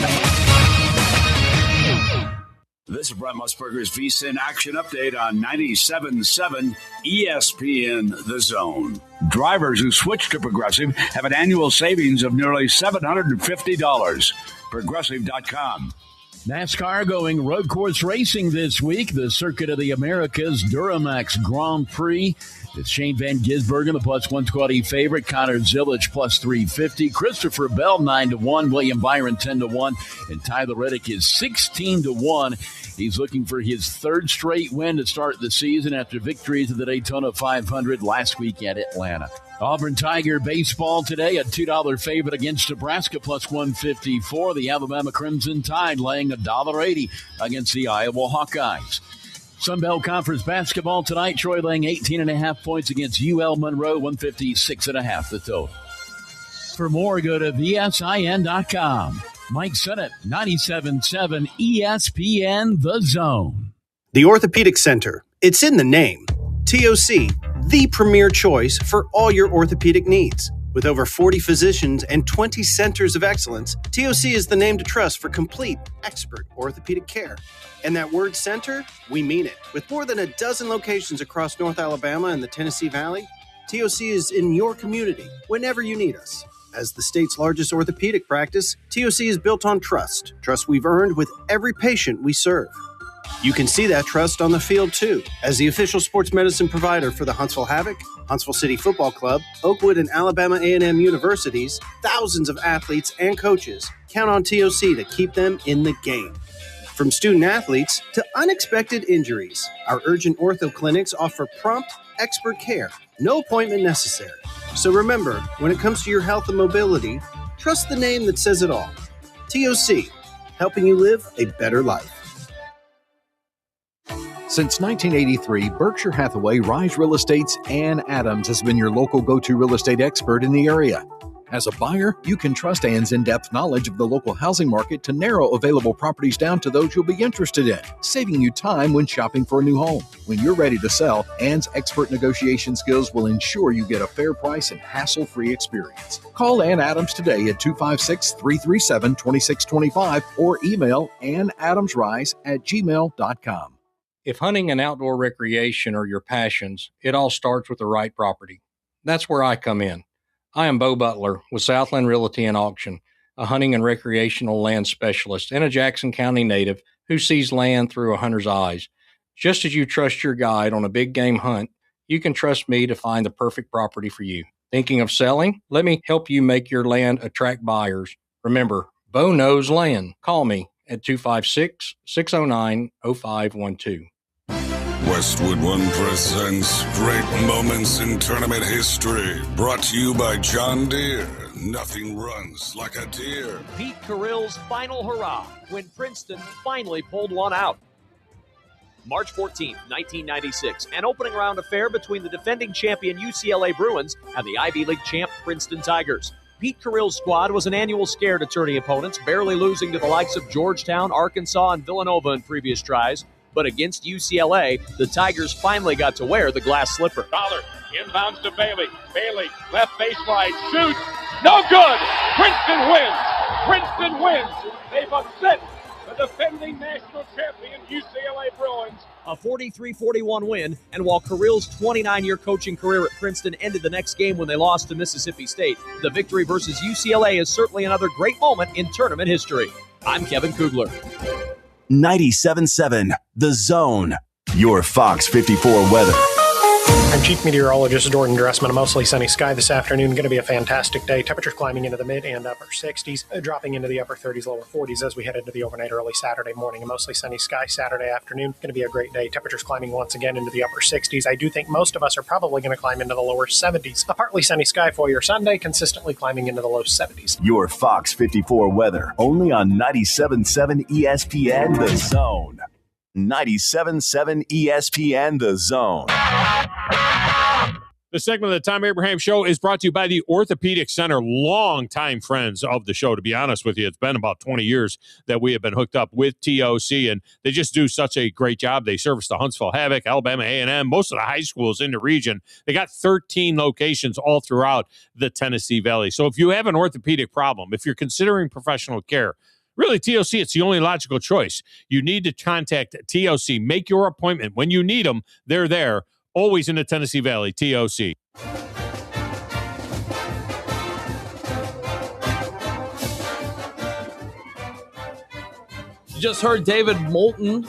This is Brent Musburger's VSiN Action Update on 97.7 ESPN The Zone. Drivers who switch to Progressive have an annual savings of nearly $750. Progressive.com. NASCAR going road course racing this week. The Circuit of the Americas Duramax Grand Prix. It's Shane Van Gisbergen, the plus 120 favorite. Connor Zilic, plus 350. Christopher Bell, 9-1. William Byron, 10-1. And Tyler Reddick is 16-1. He's looking for his third straight win to start the season after victories at the Daytona 500 last week at Atlanta. Auburn Tiger baseball today, a $2 favorite against Nebraska, plus 154. The Alabama Crimson Tide laying $1.80 against the Iowa Hawkeyes. Sunbelt Conference basketball tonight, Troy laying 18.5 points against UL Monroe, 156.5 the total. For more, go to VSIN.com. Mike Sennett, 97.7 ESPN The Zone. The Orthopedic Center. It's in the name. TOC, the premier choice for all your orthopedic needs. With over 40 physicians and 20 centers of excellence, TOC is the name to trust for complete, expert orthopedic care. And that word center, we mean it. With more than a dozen locations across North Alabama and the Tennessee Valley, TOC is in your community whenever you need us. As the state's largest orthopedic practice, TOC is built on trust. Trust we've earned with every patient we serve. You can see that trust on the field, too. As the official sports medicine provider for the Huntsville Havoc, Huntsville City Football Club, Oakwood and Alabama A&M universities, thousands of athletes and coaches count on TOC to keep them in the game. From student athletes to unexpected injuries, our urgent ortho clinics offer prompt, expert care No appointment necessary. So remember, when it comes to your health and mobility, trust the name that says it all. TOC, helping you live a better life. Since 1983, Berkshire Hathaway Rise Real Estate's Ann Adams has been your local go-to real estate expert in the area. As a buyer, you can trust Ann's in-depth knowledge of the local housing market to narrow available properties down to those you'll be interested in, saving you time when shopping for a new home. When you're ready to sell, Ann's expert negotiation skills will ensure you get a fair price and hassle-free experience. Call Ann Adams today at 256-337-2625 or email annadamsrise@gmail.com. If hunting and outdoor recreation are your passions, it all starts with the right property. That's where I come in. I am Bo Butler with Southland Realty and Auction, a hunting and recreational land specialist and a Jackson County native who sees land through a hunter's eyes. Just as you trust your guide on a big game hunt, you can trust me to find the perfect property for you. Thinking of selling? Let me help you make your land attract buyers. Remember, Bo knows land. Call me at 256-609-0512. Westwood One presents Great Moments in Tournament History. Brought to you by John Deere. Nothing runs like a deer. Pete Carrill's final hurrah when Princeton finally pulled one out. March 14th, 1996, an opening round affair between the defending champion UCLA Bruins and the Ivy League champ Princeton Tigers. Pete Carrill's squad was an annual scare to tourney opponents, barely losing to the likes of Georgetown, Arkansas, and Villanova in previous tries. But against UCLA, the Tigers finally got to wear the glass slipper. Dollar inbounds to Bailey. Bailey, left baseline, shoots. No good! Princeton wins! Princeton wins! They've upset the defending national champion UCLA Bruins. A 43-41 win, and while Carrill's 29-year coaching career at Princeton ended the next game when they lost to Mississippi State, the victory versus UCLA is certainly another great moment in tournament history. I'm Kevin Kugler. 97.7 The Zone. Your Fox 54 weather. I'm Chief Meteorologist Jordan Dressman. A mostly sunny sky this afternoon. Going to be a fantastic day. Temperatures climbing into the mid and upper 60s, dropping into the upper 30s, lower 40s as we head into the overnight early Saturday morning. A mostly sunny sky Saturday afternoon. Going to be a great day. Temperatures climbing once again into the upper 60s. I do think most of us are probably going to climb into the lower 70s. A partly sunny sky for your Sunday, consistently climbing into the low 70s. Your Fox 54 weather. Only on 97.7 ESPN The Zone. 97.7 ESPN The Zone. The segment of the Thom Abraham Show is brought to you by the Orthopedic Center, longtime friends of the show. To be honest with you, it's been about 20 years that we have been hooked up with TOC, and they just do such a great job. They service the Huntsville Havoc, Alabama A&M, most of the high schools in the region. They got 13 locations all throughout the Tennessee Valley. So if you have an orthopedic problem, if you're considering professional care, really, TOC, it's the only logical choice. You need to contact TOC. Make your appointment. When you need them, they're there. Always in the Tennessee Valley, TOC. Just heard David Moulton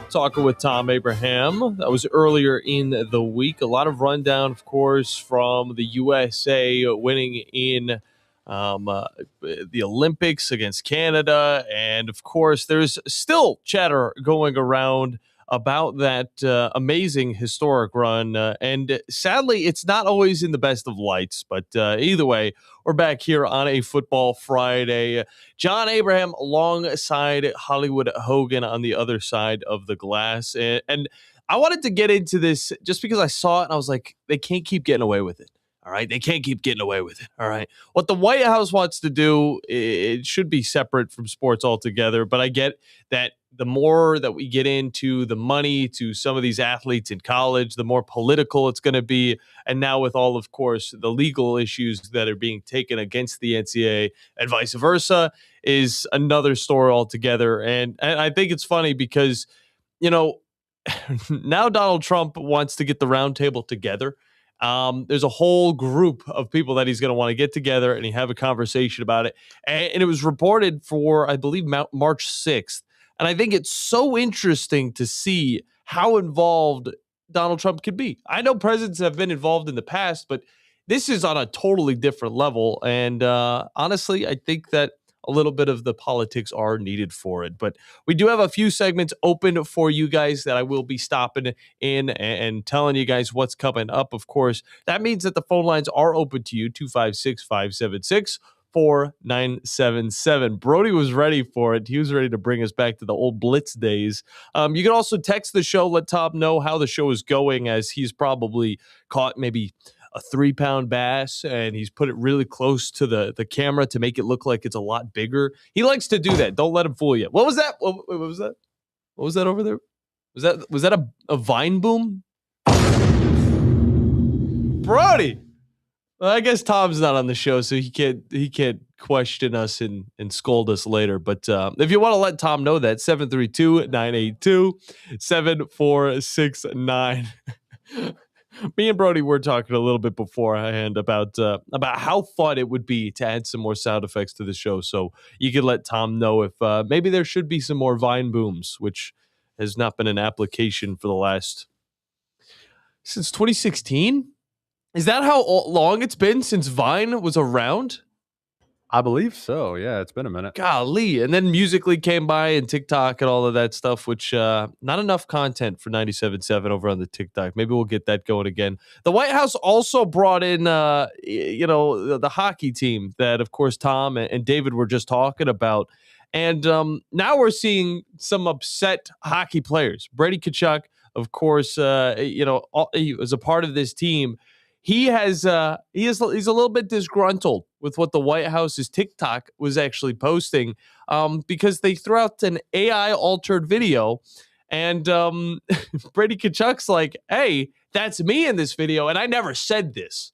talking with Thom Abraham. That was earlier in the week. A lot of rundown, of course, from the USA winning in the Olympics against Canada. And, of course, there's still chatter going around about that amazing historic run. And sadly, it's not always in the best of lights. But either way, we're back here on a Football Friday. John Abraham alongside Hollywood Hogan on the other side of the glass. And I wanted to get into this just because I saw it and I was like, they can't keep getting away with it. All right. They can't keep getting away with it. All right. What the White House wants to do, it should be separate from sports altogether. But I get that the more that we get into the money to some of these athletes in college, the more political it's going to be. And now with all, of course, the legal issues that are being taken against the NCAA and vice versa is another story altogether. And I think it's funny because, you know, now Donald Trump wants to get the roundtable together. There's a whole group of people that he's going to want to get together and have a conversation about it. And it was reported for, I believe, March 6th. And I think it's so interesting to see how involved Donald Trump could be. I know presidents have been involved in the past, but this is on a totally different level. And honestly, I think that a little bit of the politics are needed for it. But we do have a few segments open for you guys that I will be stopping in and telling you guys what's coming up. Of course, that means that the phone lines are open to you, 256-576-4977. Brody was ready for it. He was ready to bring us back to the old Blitz days. You can also text the show, let Thom know how the show is going, as he's probably caught maybe a 3-pound bass and he's put it really close to the camera to make it look like it's a lot bigger. He likes to do that. Don't let him fool you. What was that? What was that? What was that over there? Was that a vine boom? Brody. Well, I guess Tom's not on the show, so he can't question us and scold us later. But if you want to let Thom know that, 732-982-7469. Me and Brody were talking a little bit beforehand about how fun it would be to add some more sound effects to the show. So you could let Thom know if maybe there should be some more Vine booms, which has not been an application for the last since 2016. Is that how long it's been since Vine was around? I believe so. Yeah, it's been a minute. Golly. And then Musical.ly came by and TikTok and all of that stuff, which not enough content for 97.7 over on the TikTok. Maybe we'll get that going again. The White House also brought in, the hockey team that, of course, Thom and David were just talking about. And now we're seeing some upset hockey players. Brady Tkachuk, of course, he was a part of this team. He's a little bit disgruntled with what the White House's TikTok was actually posting because they threw out an AI altered video, and Brady Tkachuk's like, "Hey, that's me in this video, and I never said this."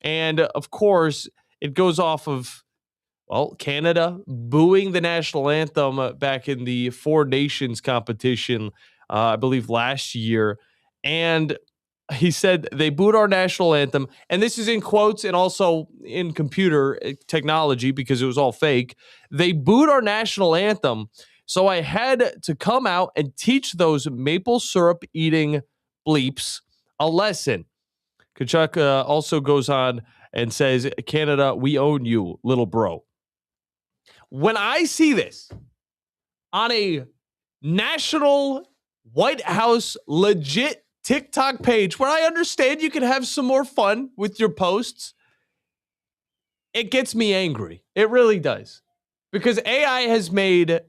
And of course, it goes off of Canada booing the national anthem back in the Four Nations competition, I believe last year, and he said they booed our national anthem, and this is in quotes and also in computer technology because it was all fake. They booed our national anthem, so I had to come out and teach those maple syrup eating bleeps a lesson. Tkachuk also goes on and says, "Canada, we own you, little bro." When I see this on a national White House legit TikTok page where I understand you can have some more fun with your posts, it gets me angry. It really does. Because AI has made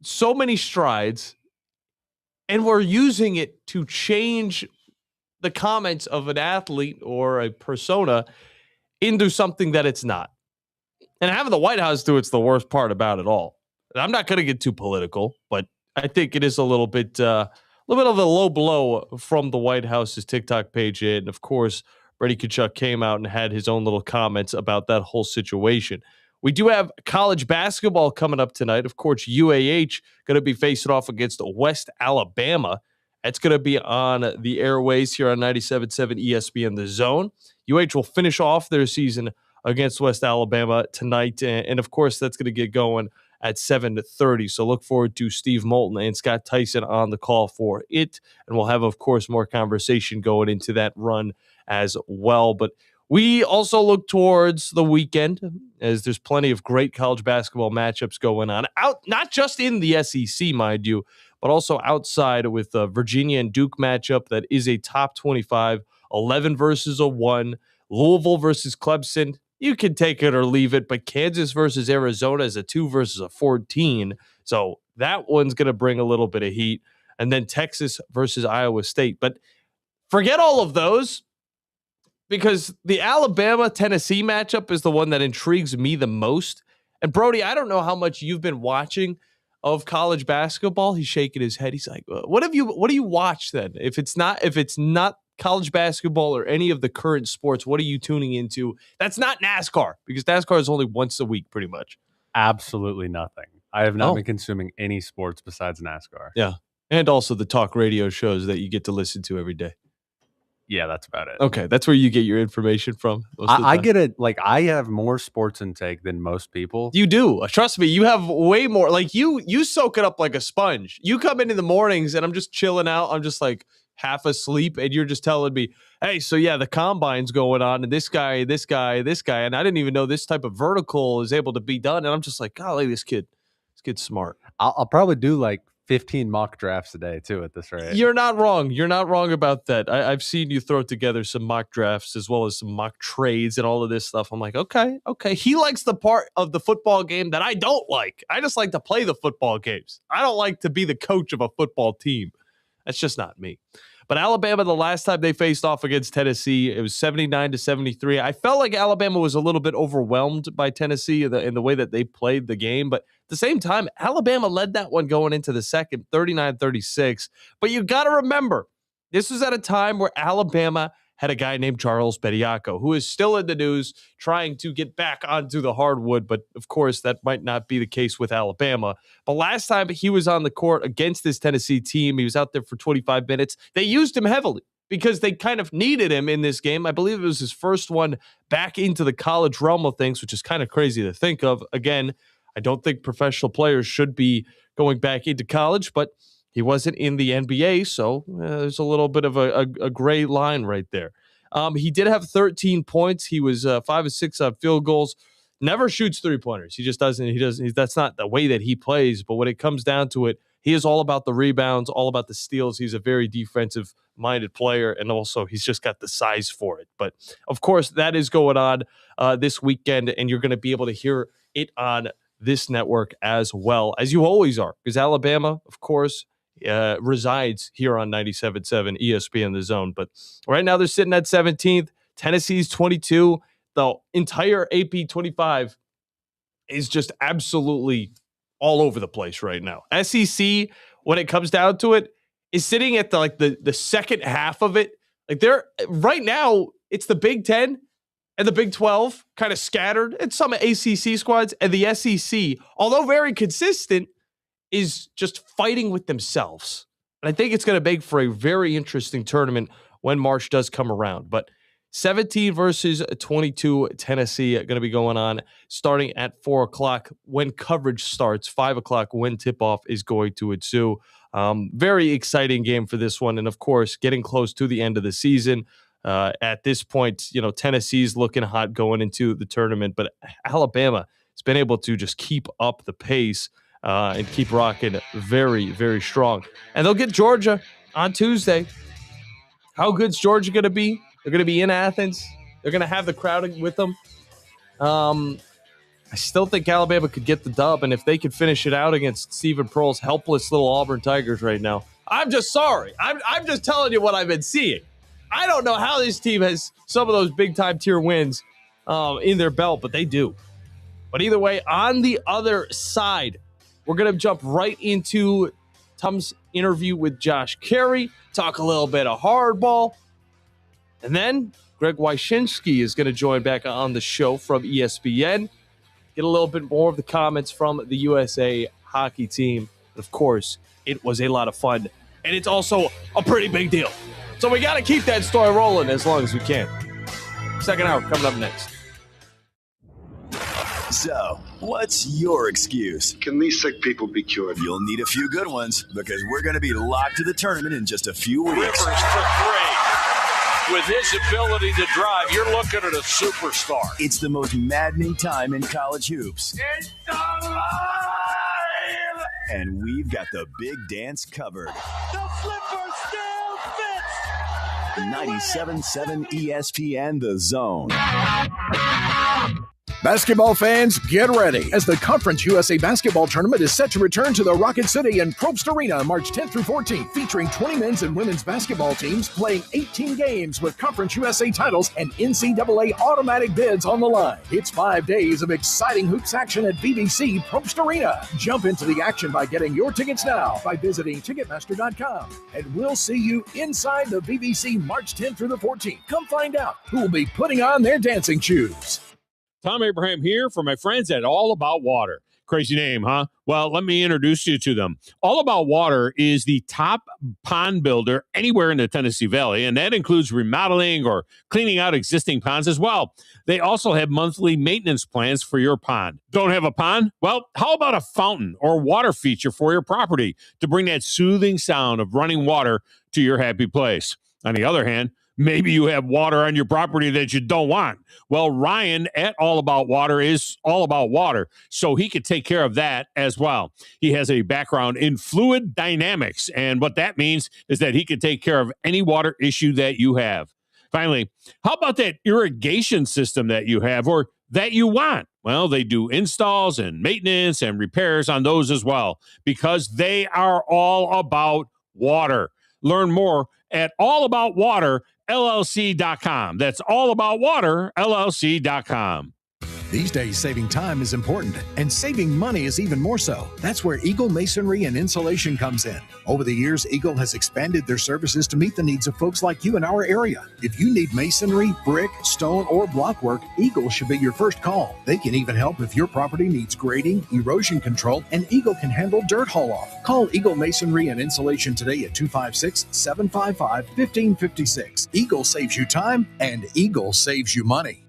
so many strides and we're using it to change the comments of an athlete or a persona into something that it's not. And having the White House do it's the worst part about it all. I'm not going to get too political, but I think it is a little bit of a low blow from the White House's TikTok page. And of course, Brady Tkachuk came out and had his own little comments about that whole situation. We do have college basketball coming up tonight. Of course, UAH going to be facing off against West Alabama. That's going to be on the airways here on 97.7 ESPN The Zone. UH will finish off their season against West Alabama tonight. And of course, that's going to get going at 7:30. So look forward to Steve Moulton and Scott Tyson on the call for it. And we'll have, of course, more conversation going into that run as well. But we also look towards the weekend as there's plenty of great college basketball matchups going on. Not just in the SEC, mind you, but also outside with the Virginia and Duke matchup that is a top 25, 11 versus a 1, Louisville versus Clemson. You can take it or leave it, but Kansas versus Arizona is a 2 versus a 14. So that one's going to bring a little bit of heat. And then Texas versus Iowa State. But forget all of those because the Alabama-Tennessee matchup is the one that intrigues me the most. And Brody, I don't know how much you've been watching of college basketball. He's shaking his head. He's like, what do you watch then? If it's not college basketball or any of the current sports, what are you tuning into? That's not NASCAR, because NASCAR is only once a week pretty much. Absolutely nothing. I have not been consuming any sports besides NASCAR. Yeah. And also the talk radio shows that you get to listen to every day. Yeah, that's about it. Okay, that's where you get your information from. I get it. Like, I have more sports intake than most people. You do. Trust me, you have way more. Like, you soak it up like a sponge. You come in the mornings and I'm just chilling out. I'm just like, half asleep, and you're just telling me, hey, so yeah, the combine's going on, and this guy, and I didn't even know this type of vertical is able to be done. And I'm just like, golly, this kid's smart. I'll probably do like 15 mock drafts a day too at this rate. You're not wrong. You're not wrong about that. I've seen you throw together some mock drafts as well as some mock trades and all of this stuff. I'm like, okay. He likes the part of the football game that I don't like. I just like to play the football games. I don't like to be the coach of a football team. That's just not me. But Alabama, the last time they faced off against Tennessee, it was 79-73. I felt like Alabama was a little bit overwhelmed by Tennessee in the way that they played the game. But at the same time, Alabama led that one going into the second, 39-36. But you got to remember, this was at a time where Alabama had a guy named Charles Bediako, who is still in the news, trying to get back onto the hardwood. But, of course, that might not be the case with Alabama. But last time he was on the court against this Tennessee team, he was out there for 25 minutes. They used him heavily because they kind of needed him in this game. I believe it was his first one back into the college realm of things, which is kind of crazy to think of. Again, I don't think professional players should be going back into college, but he wasn't in the NBA, so there's a little bit of a gray line right there. He did have 13 points. He was 5 of 6 on field goals. Never shoots three-pointers. He just doesn't. That's not the way that he plays. But when it comes down to it, he is all about the rebounds, all about the steals. He's a very defensive-minded player, and also he's just got the size for it. But, of course, that is going on this weekend, and you're going to be able to hear it on this network as well, as you always are, because Alabama, of course, resides here on 97.7 ESPN The Zone. But right now they're sitting at 17th. Tennessee's 22. The entire AP 25 is just absolutely all over the place right now. SEC, when it comes down to it, is sitting at the second half of it. Like they're right now, it's the Big 10 and the Big 12 kind of scattered, and some ACC squads, and the SEC, although very consistent, is just fighting with themselves. And I think it's going to make for a very interesting tournament when March does come around. But 17 versus 22 Tennessee going to be going on starting at 4 o'clock when coverage starts. 5 o'clock when tip-off is going to ensue. Very exciting game for this one. And, of course, getting close to the end of the season. At this point, Tennessee's looking hot going into the tournament. But Alabama has been able to just keep up the pace and keep rocking very, very strong. And they'll get Georgia on Tuesday. How good's Georgia going to be? They're going to be in Athens. They're going to have the crowd with them. I still think Alabama could get the dub, and if they could finish it out against Stephen Pearl's helpless little Auburn Tigers right now, I'm just sorry. I'm just telling you what I've been seeing. I don't know how this team has some of those big-time tier wins in their belt, but they do. But either way, on the other side, we're going to jump right into Thom's interview with Josh Caray, talk a little bit of hardball, and then Greg Wyshynski is going to join back on the show from ESPN, get a little bit more of the comments from the USA hockey team. Of course, it was a lot of fun, and it's also a pretty big deal. So we got to keep that story rolling as long as we can. Second hour coming up next. So, what's your excuse? Can these sick people be cured? You'll need a few good ones because we're going to be locked to the tournament in just a few weeks. Rivers for three. With his ability to drive, you're looking at a superstar. It's the most maddening time in college hoops. It's alive! And we've got the big dance covered. The flipper still fits! 97.7 ESPN The Zone. Basketball fans, get ready as the Conference USA Basketball Tournament is set to return to the Rocket City and Probst Arena March 10th through 14th, featuring 20 men's and women's basketball teams playing 18 games with Conference USA titles and NCAA automatic bids on the line. It's 5 days of exciting hoops action at BBC Probst Arena. Jump into the action by getting your tickets now by visiting Ticketmaster.com. And we'll see you inside the BBC March 10th through the 14th. Come find out who will be putting on their dancing shoes. Thom Abraham here for my friends at All About Water. Crazy name, huh? Well, let me introduce you to them. All About Water is the top pond builder anywhere in the Tennessee Valley, and that includes remodeling or cleaning out existing ponds as well. They also have monthly maintenance plans for your pond. Don't have a pond? Well, how about a fountain or water feature for your property to bring that soothing sound of running water to your happy place. On the other hand, maybe you have water on your property that you don't want. Well, Ryan at All About Water is all about water, so he could take care of that as well. He has a background in fluid dynamics, and what that means is that he can take care of any water issue that you have. Finally, how about that irrigation system that you have or that you want? Well, they do installs and maintenance and repairs on those as well because they are all about water. Learn more at allaboutwaterllc.com. That's allaboutwaterllc.com. These days, saving time is important, and saving money is even more so. That's where Eagle Masonry and Insulation comes in. Over the years, Eagle has expanded their services to meet the needs of folks like you in our area. If you need masonry, brick, stone, or block work, Eagle should be your first call. They can even help if your property needs grading, erosion control, and Eagle can handle dirt haul-off. Call Eagle Masonry and Insulation today at 256-755-1556. Eagle saves you time, and Eagle saves you money.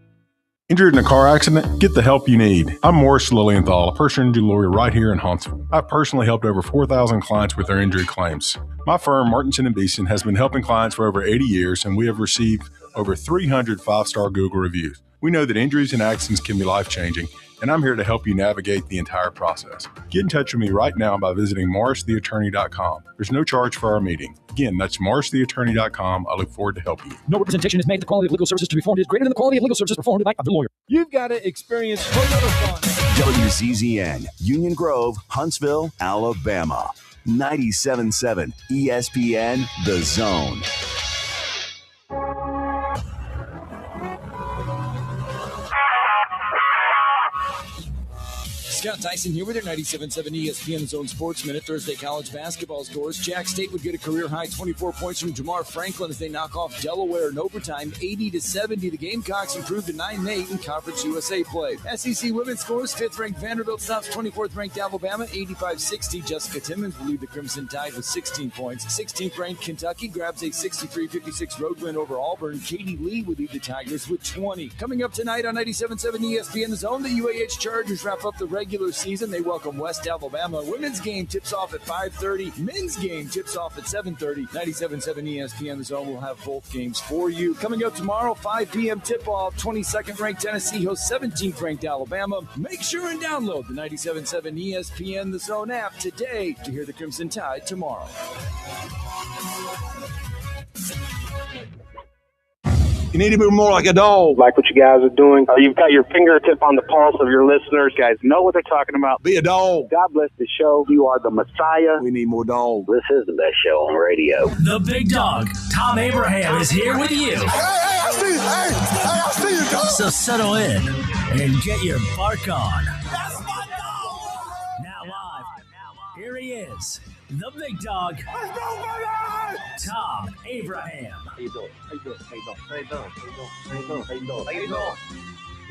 Injured in a car accident? Get the help you need. I'm Morris Lilienthal, a personal injury lawyer right here in Huntsville. I've personally helped over 4,000 clients with their injury claims. My firm, Martinson & Beeson, has been helping clients for over 80 years, and we have received over 300 five-star Google reviews. We know that injuries and accidents can be life-changing, and I'm here to help you navigate the entire process. Get in touch with me right now by visiting morristheattorney.com. There's no charge for our meeting. Again, that's morristheattorney.com. I look forward to helping you. No representation is made. The quality of legal services to be performed is greater than the quality of legal services performed by the lawyer. You've got to experience Toyota fun. WCZN, Union Grove, Huntsville, Alabama. 97.7 ESPN, The Zone. Scott Tyson here with your 97.7 ESPN Zone Sports Minute. Thursday college basketball scores. Jack State would get a career-high 24 points from Jamar Franklin as they knock off Delaware in overtime, 80-70. The Gamecocks improved to 9-8 in Conference USA play. SEC women's scores. 5th-ranked Vanderbilt stops 24th-ranked Alabama, 85-60. Jessica Timmons will lead the Crimson Tide with 16 points. 16th-ranked Kentucky grabs a 63-56 road win over Auburn. Katie Lee will lead the Tigers with 20. Coming up tonight on 97.7 ESPN The Zone, the UAH Chargers wrap up the regular season. They welcome West Alabama. Women's game tips off at 5:30. Men's game tips off at 7:30. 97.7 ESPN The Zone will have both games for you. Coming up tomorrow, 5 p.m. tip-off. 22nd ranked Tennessee hosts 17th ranked Alabama. Make sure and download the 97.7 ESPN The Zone app today to hear the Crimson Tide tomorrow. You need to be more like a dog. Like what you guys are doing. You've got your fingertip on the pulse of your listeners. You guys know what they're talking about. Be a dog. God bless the show. You are the Messiah. We need more dogs. This is the best show on radio. The big dog, Thom Abraham, is here with you. Hey, I see you. Hey, I see you, dog. So settle in and get your bark on. That's my dog. Now live, here he is, the big dog, Thom Abraham. How you doing?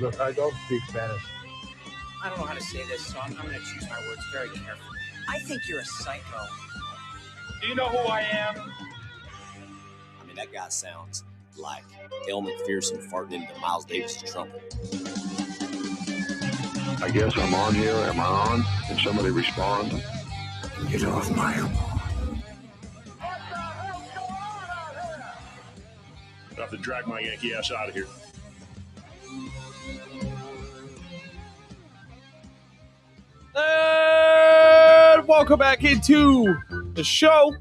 Look, I don't speak Spanish. I don't know how to say this, so I'm going to choose my words very carefully. I think you're a psycho. Do you know who I am? I mean, that guy sounds like Elle McPherson farting into Miles Davis' trumpet. I guess I'm on here. Am I on? Can somebody respond? Get off my lawn. I have to drag my Yankee ass out of here. And welcome back into the show.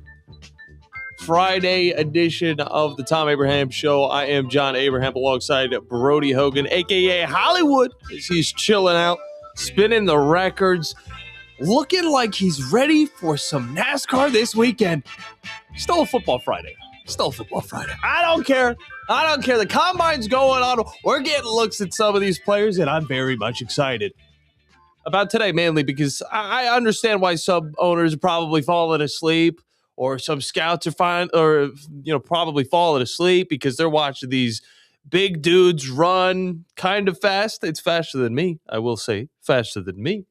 Friday edition of the Thom Abraham Show. I am John Abraham alongside Brody Hogan, a.k.a. Hollywood, as he's chilling out, spinning the records, looking like he's ready for some NASCAR this weekend. Still a football Friday. I don't care. The combine's going on. We're getting looks at some of these players, and I'm very much excited about today, mainly because I understand why some owners are probably falling asleep, or some scouts are probably falling asleep because they're watching these big dudes run kind of fast. It's faster than me, I will say, faster than me.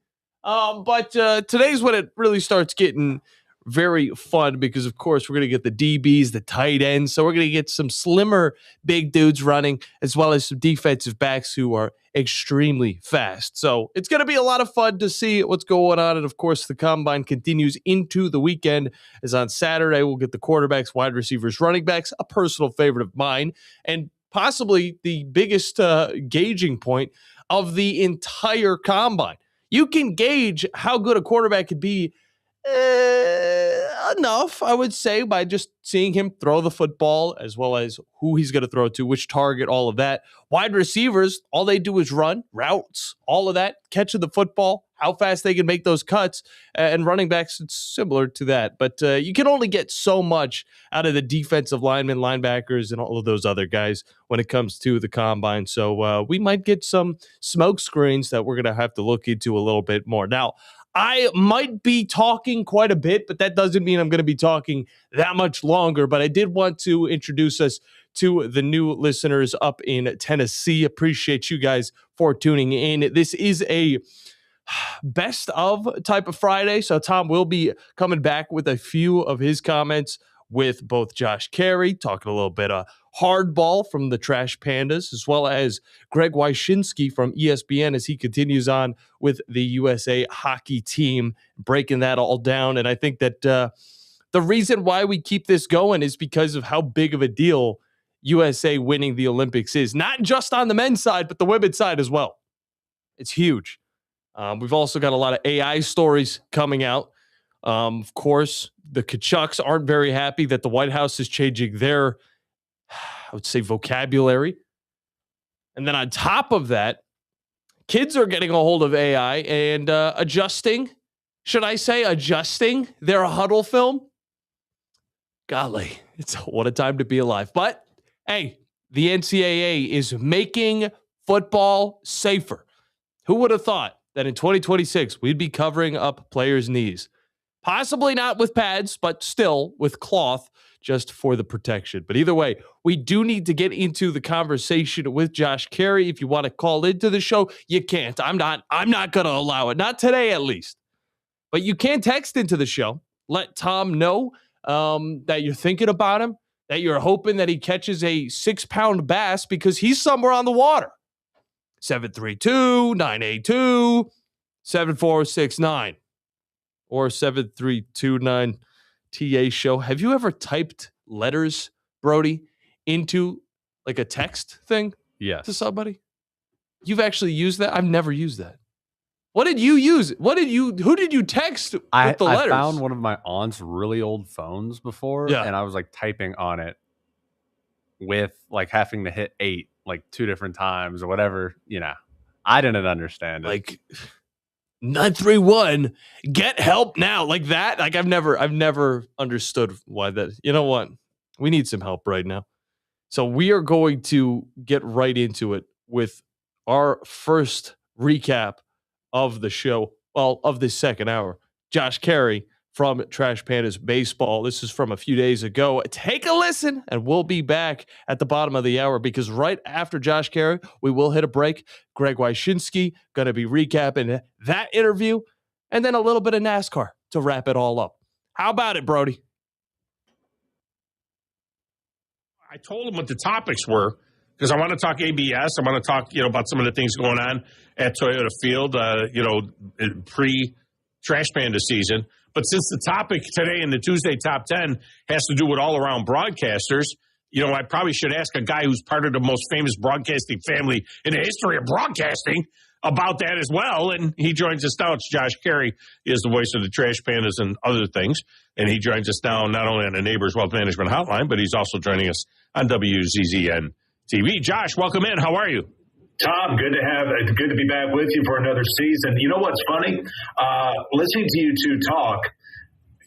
But today's when it really starts getting very fun because, of course, we're going to get the DBs, the tight ends. So we're going to get some slimmer big dudes running as well as some defensive backs who are extremely fast. So it's going to be a lot of fun to see what's going on. And, of course, the Combine continues into the weekend as on Saturday we'll get the quarterbacks, wide receivers, running backs, a personal favorite of mine, and possibly the biggest gauging point of the entire Combine. You can gauge how good a quarterback could be enough, I would say, by just seeing him throw the football as well as who he's going to throw to, which target, all of that. Wide receivers, all they do is run, routes, all of that, catching the football, how fast they can make those cuts, and running backs, it's similar to that. But you can only get so much out of the defensive linemen, linebackers, and all of those other guys when it comes to the Combine. So we might get some smoke screens that we're going to have to look into a little bit more. Now, I might be talking quite a bit, but that doesn't mean I'm going to be talking that much longer. But I did want to introduce us to the new listeners up in Tennessee. Appreciate you guys for tuning in. This is a best of type of Friday. So Thom will be coming back with a few of his comments with both Josh Caray, talking a little bit of hardball from the Trash Pandas, as well as Greg Wyshynski from ESPN as he continues on with the USA hockey team, breaking that all down. And I think that the reason why we keep this going is because of how big of a deal USA winning the Olympics is, not just on the men's side, but the women's side as well. It's huge. We've also got a lot of AI stories coming out. Of course, the Kachucks aren't very happy that the White House is changing their, I would say, vocabulary. And then on top of that, kids are getting a hold of AI and adjusting their huddle film. Golly, what a time to be alive. But, hey, the NCAA is making football safer. Who would have thought that in 2026 we'd be covering up players' knees? Possibly not with pads, but still with cloth just for the protection. But either way, we do need to get into the conversation with Josh Caray. If you want to call into the show, you can't. I'm not going to allow it. Not today, at least. But you can text into the show. Let Thom know that you're thinking about him, that you're hoping that he catches a 6-pound bass because he's somewhere on the water. 732-982-7469. Or 7329 TA show. Have you ever typed letters, Brody, into like a text thing? Yes. To somebody? You've actually used that? I've never used that. What did you use? Who did you text with the letters? I found one of my aunt's really old phones before, and I was like typing on it with like having to hit 8 like 2 different times or whatever. You know, I didn't understand it. Like 931, get help now, like that. Like I've never understood why that. You know what? We need some help right now. So we are going to get right into it with our first recap of the show. Well, of this second hour. Josh Caray from Trash Pandas Baseball. This is from a few days ago. Take a listen, and we'll be back at the bottom of the hour because right after Josh Caray, we will hit a break. Greg Wyshynski going to be recapping that interview, and then a little bit of NASCAR to wrap it all up. How about it, Brody? I told him what the topics were because I want to talk ABS. I want to talk, about some of the things going on at Toyota Field, pre-Trash Panda season. But since the topic today in the Tuesday Top 10 has to do with all-around broadcasters, I probably should ask a guy who's part of the most famous broadcasting family in the history of broadcasting about that as well. And he joins us now. It's Josh Caray. He is the voice of the Trash Pandas and other things. And he joins us now not only on the Neighbors Wealth Management Hotline, but he's also joining us on WZZN TV. Josh, welcome in. How are you? Thom, good to be back with you for another season. You know what's funny? Listening to you two talk,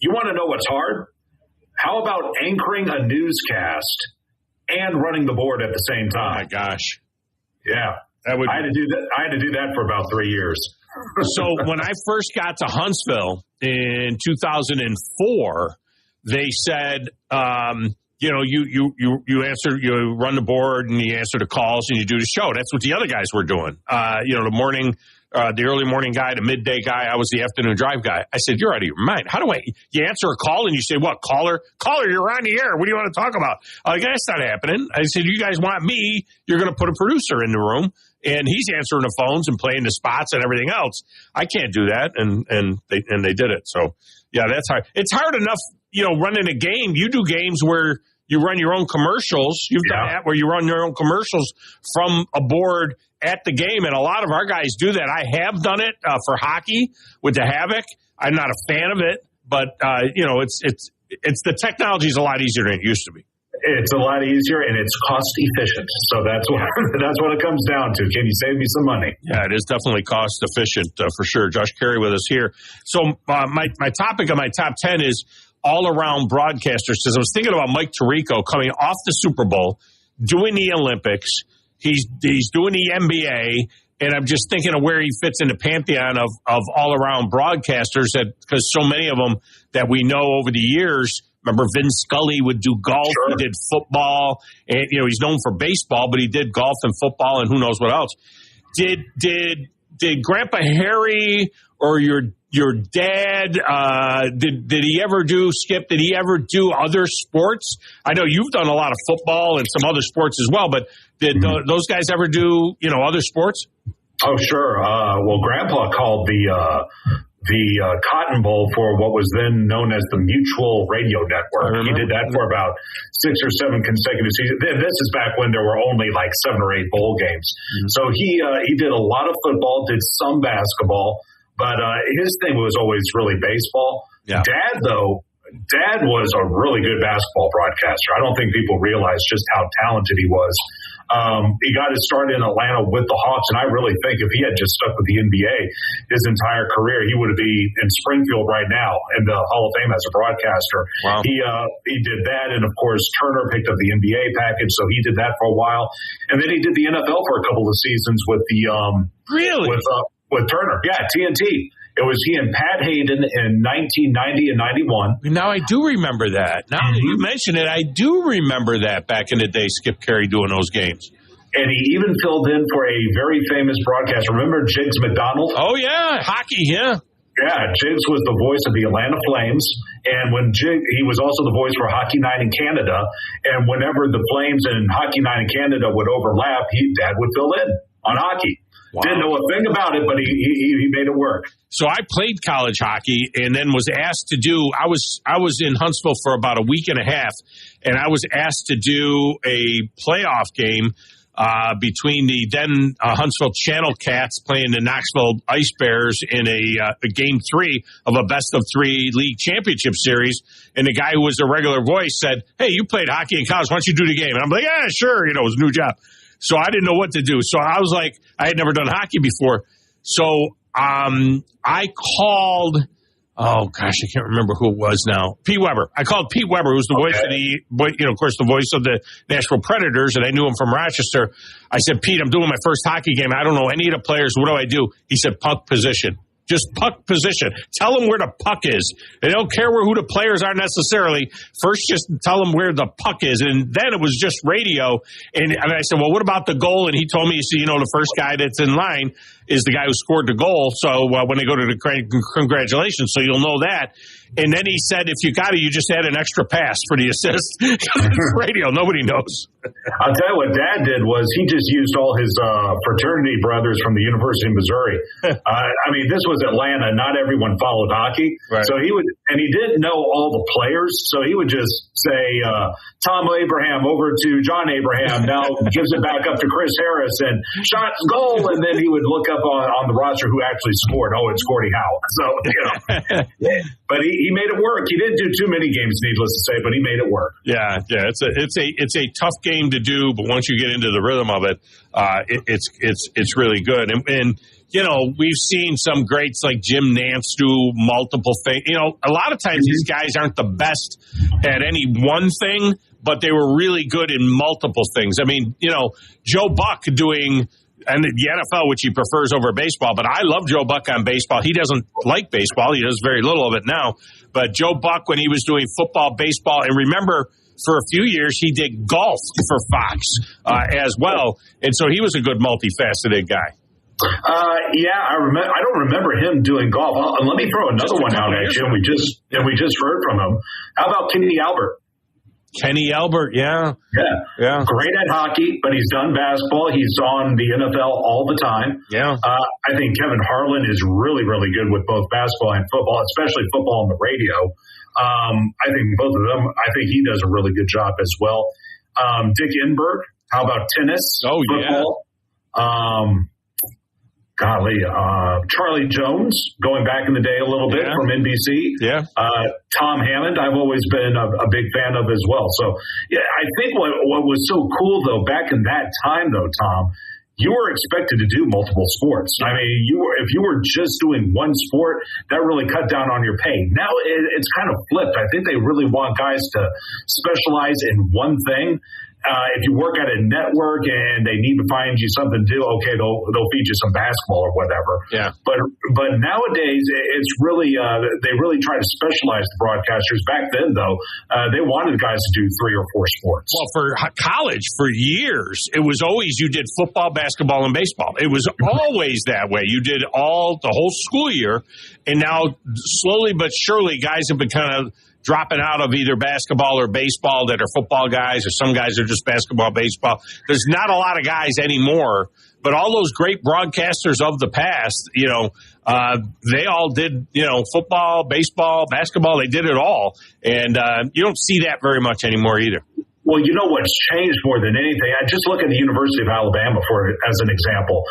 you want to know what's hard? How about anchoring a newscast and running the board at the same time? Oh my gosh. Yeah. I had to do that. I had to do that for about 3 years. So when I first got to Huntsville in 2004, they said, you answer, you run the board and you answer the calls and you do the show. That's what the other guys were doing. The morning the early morning guy, the midday guy. I was the afternoon drive guy. I said, you're out of your mind. How do you answer a call and you say, what, caller, you're on the air. What do you want to talk about? That's not happening. I said, you guys want me? You're going to put a producer in the room and he's answering the phones and playing the spots and everything else. I can't do that. And they did it. So yeah, that's hard. It's hard enough, running a game. You do games where you run your own commercials. You've done that where you run your own commercials from a board at the game, and a lot of our guys do that. I have done it for hockey with the Havoc. I'm not a fan of it, but it's the technology is a lot easier than it used to be. It's a lot easier and it's cost efficient. So that's what it comes down to. Can you save me some money? Yeah, it is definitely cost efficient for sure. Josh Caray with us here. So my topic of my top 10 is all-around broadcasters. Because I was thinking about Mike Tirico coming off the Super Bowl, doing the Olympics. He's doing the NBA, and I'm just thinking of where he fits in the pantheon of all-around broadcasters, because so many of them that we know over the years. Remember, Vin Scully would do golf. Sure. He did football, and he's known for baseball, but he did golf and football, and who knows what else. Did Grandpa Harry or your dad, did he ever do, Skip, did he ever do other sports? I know you've done a lot of football and some other sports as well, but did those guys ever do, other sports? Oh, sure. Well, Grandpa called the Cotton Bowl for what was then known as the Mutual Radio Network. He did that for about 6 or 7 consecutive seasons. This is back when there were only like 7 or 8 bowl games. Mm-hmm. So he did a lot of football, did some basketball, but his thing was always really baseball. Yeah. Dad was a really good basketball broadcaster. I don't think people realize just how talented he was. He got his start in Atlanta with the Hawks, and I really think if he had just stuck with the NBA his entire career, he would be in Springfield right now in the Hall of Fame as a broadcaster. Wow. He did that, and of course Turner picked up the NBA package, so he did that for a while, and then he did the NFL for a couple of seasons with the with Turner. Yeah, TNT. It was he and Pat Hayden in 1990 and 91. Now I do remember that. Now that you mention it, I do remember that back in the day, Skip Caray doing those games. And he even filled in for a very famous broadcaster. Remember Jiggs McDonald? Oh, yeah. Hockey, yeah. Yeah, Jiggs was the voice of the Atlanta Flames. And when he was also the voice for Hockey Night in Canada. And whenever the Flames and Hockey Night in Canada would overlap, Dad would fill in on hockey. Wow. Didn't know a thing about it, but he made it work. So I played college hockey and then was asked to do, I was in Huntsville for about a week and a half, and I was asked to do a playoff game between the then Huntsville Channel Cats playing the Knoxville Ice Bears in a game 3 of a best-of-3 league championship series. And the guy who was the regular voice said, "Hey, you played hockey in college. Why don't you do the game?" And I'm like, "Yeah, sure." It was a new job. So I didn't know what to do. So I was like, I had never done hockey before. So I called, oh gosh, I can't remember who it was now. Pete Weber. I called Pete Weber, who's the voice of of course, the voice of the Nashville Predators, and I knew him from Rochester. I said, "Pete, I'm doing my first hockey game. I don't know any of the players. What do I do?" He said, "Puck position. Just puck position. Tell them where the puck is. They don't care who the players are necessarily. First, just tell them where the puck is." And then it was just radio. And I said, "Well, what about the goal?" And he told me, the first guy that's in line is the guy who scored the goal. So when they go to the congratulations, so you'll know that. And then he said, if you got it, you just add an extra pass for the assist. Radio, nobody knows. I'll tell you what Dad did was he just used all his fraternity brothers from the University of Missouri. This was Atlanta. Not everyone followed hockey. Right. So he didn't know all the players. So he would just say, Thom Abraham over to John Abraham. Now gives it back up to Chris Harris and shots, goal. And then he would look up on the roster who actually scored. Oh, it's Gordie Howe. So, but he made it work. He didn't do too many games, needless to say, but he made it work. Yeah. It's a tough game to do, but once you get into the rhythm of it, it's really good. And we've seen some greats like Jim Nance do multiple things. A lot of times these guys aren't the best at any one thing, but they were really good in multiple things. Joe Buck doing and the NFL, which he prefers over baseball. But I love Joe Buck on baseball. He doesn't like baseball. He does very little of it now. But Joe Buck, when he was doing football, baseball, and remember, for a few years, he did golf for Fox as well. And so he was a good multifaceted guy. Yeah, I remember. I don't remember him doing golf. Let me throw another one out at you. And we just heard from him. How about Kenny Albert? Kenny Albert, yeah. Great at hockey, but he's done basketball. He's on the NFL all the time. Yeah. I think Kevin Harlan is really, really good with both basketball and football, especially football on the radio. I think both of them. I think he does a really good job as well. Dick Enberg. How about tennis? Oh, football? Yeah. Charlie Jones, going back in the day a little bit from NBC. Yeah. Tom Hammond, I've always been a big fan of as well. So, yeah, I think what was so cool, though, back in that time, though, Tom, you were expected to do multiple sports. I mean, if you were just doing one sport, that really cut down on your pay. Now it's kind of flipped. I think they really want guys to specialize in one thing. If you work at a network and they need to find you something to do, okay, they'll feed you some basketball or whatever. Yeah. But nowadays, it's really they really try to specialize the broadcasters. Back then, though, they wanted guys to do 3 or 4 sports. Well, for college, for years, it was always you did football, basketball, and baseball. It was always that way. You did the whole school year, and now slowly but surely, guys have been kind of dropping out of either basketball or baseball that are football guys, or some guys are just basketball, baseball. There's not a lot of guys anymore, but all those great broadcasters of the past, they all did, football, baseball, basketball. They did it all. And you don't see that very much anymore either. Well, you know what's changed more than anything? I just look at the University of Alabama as an example.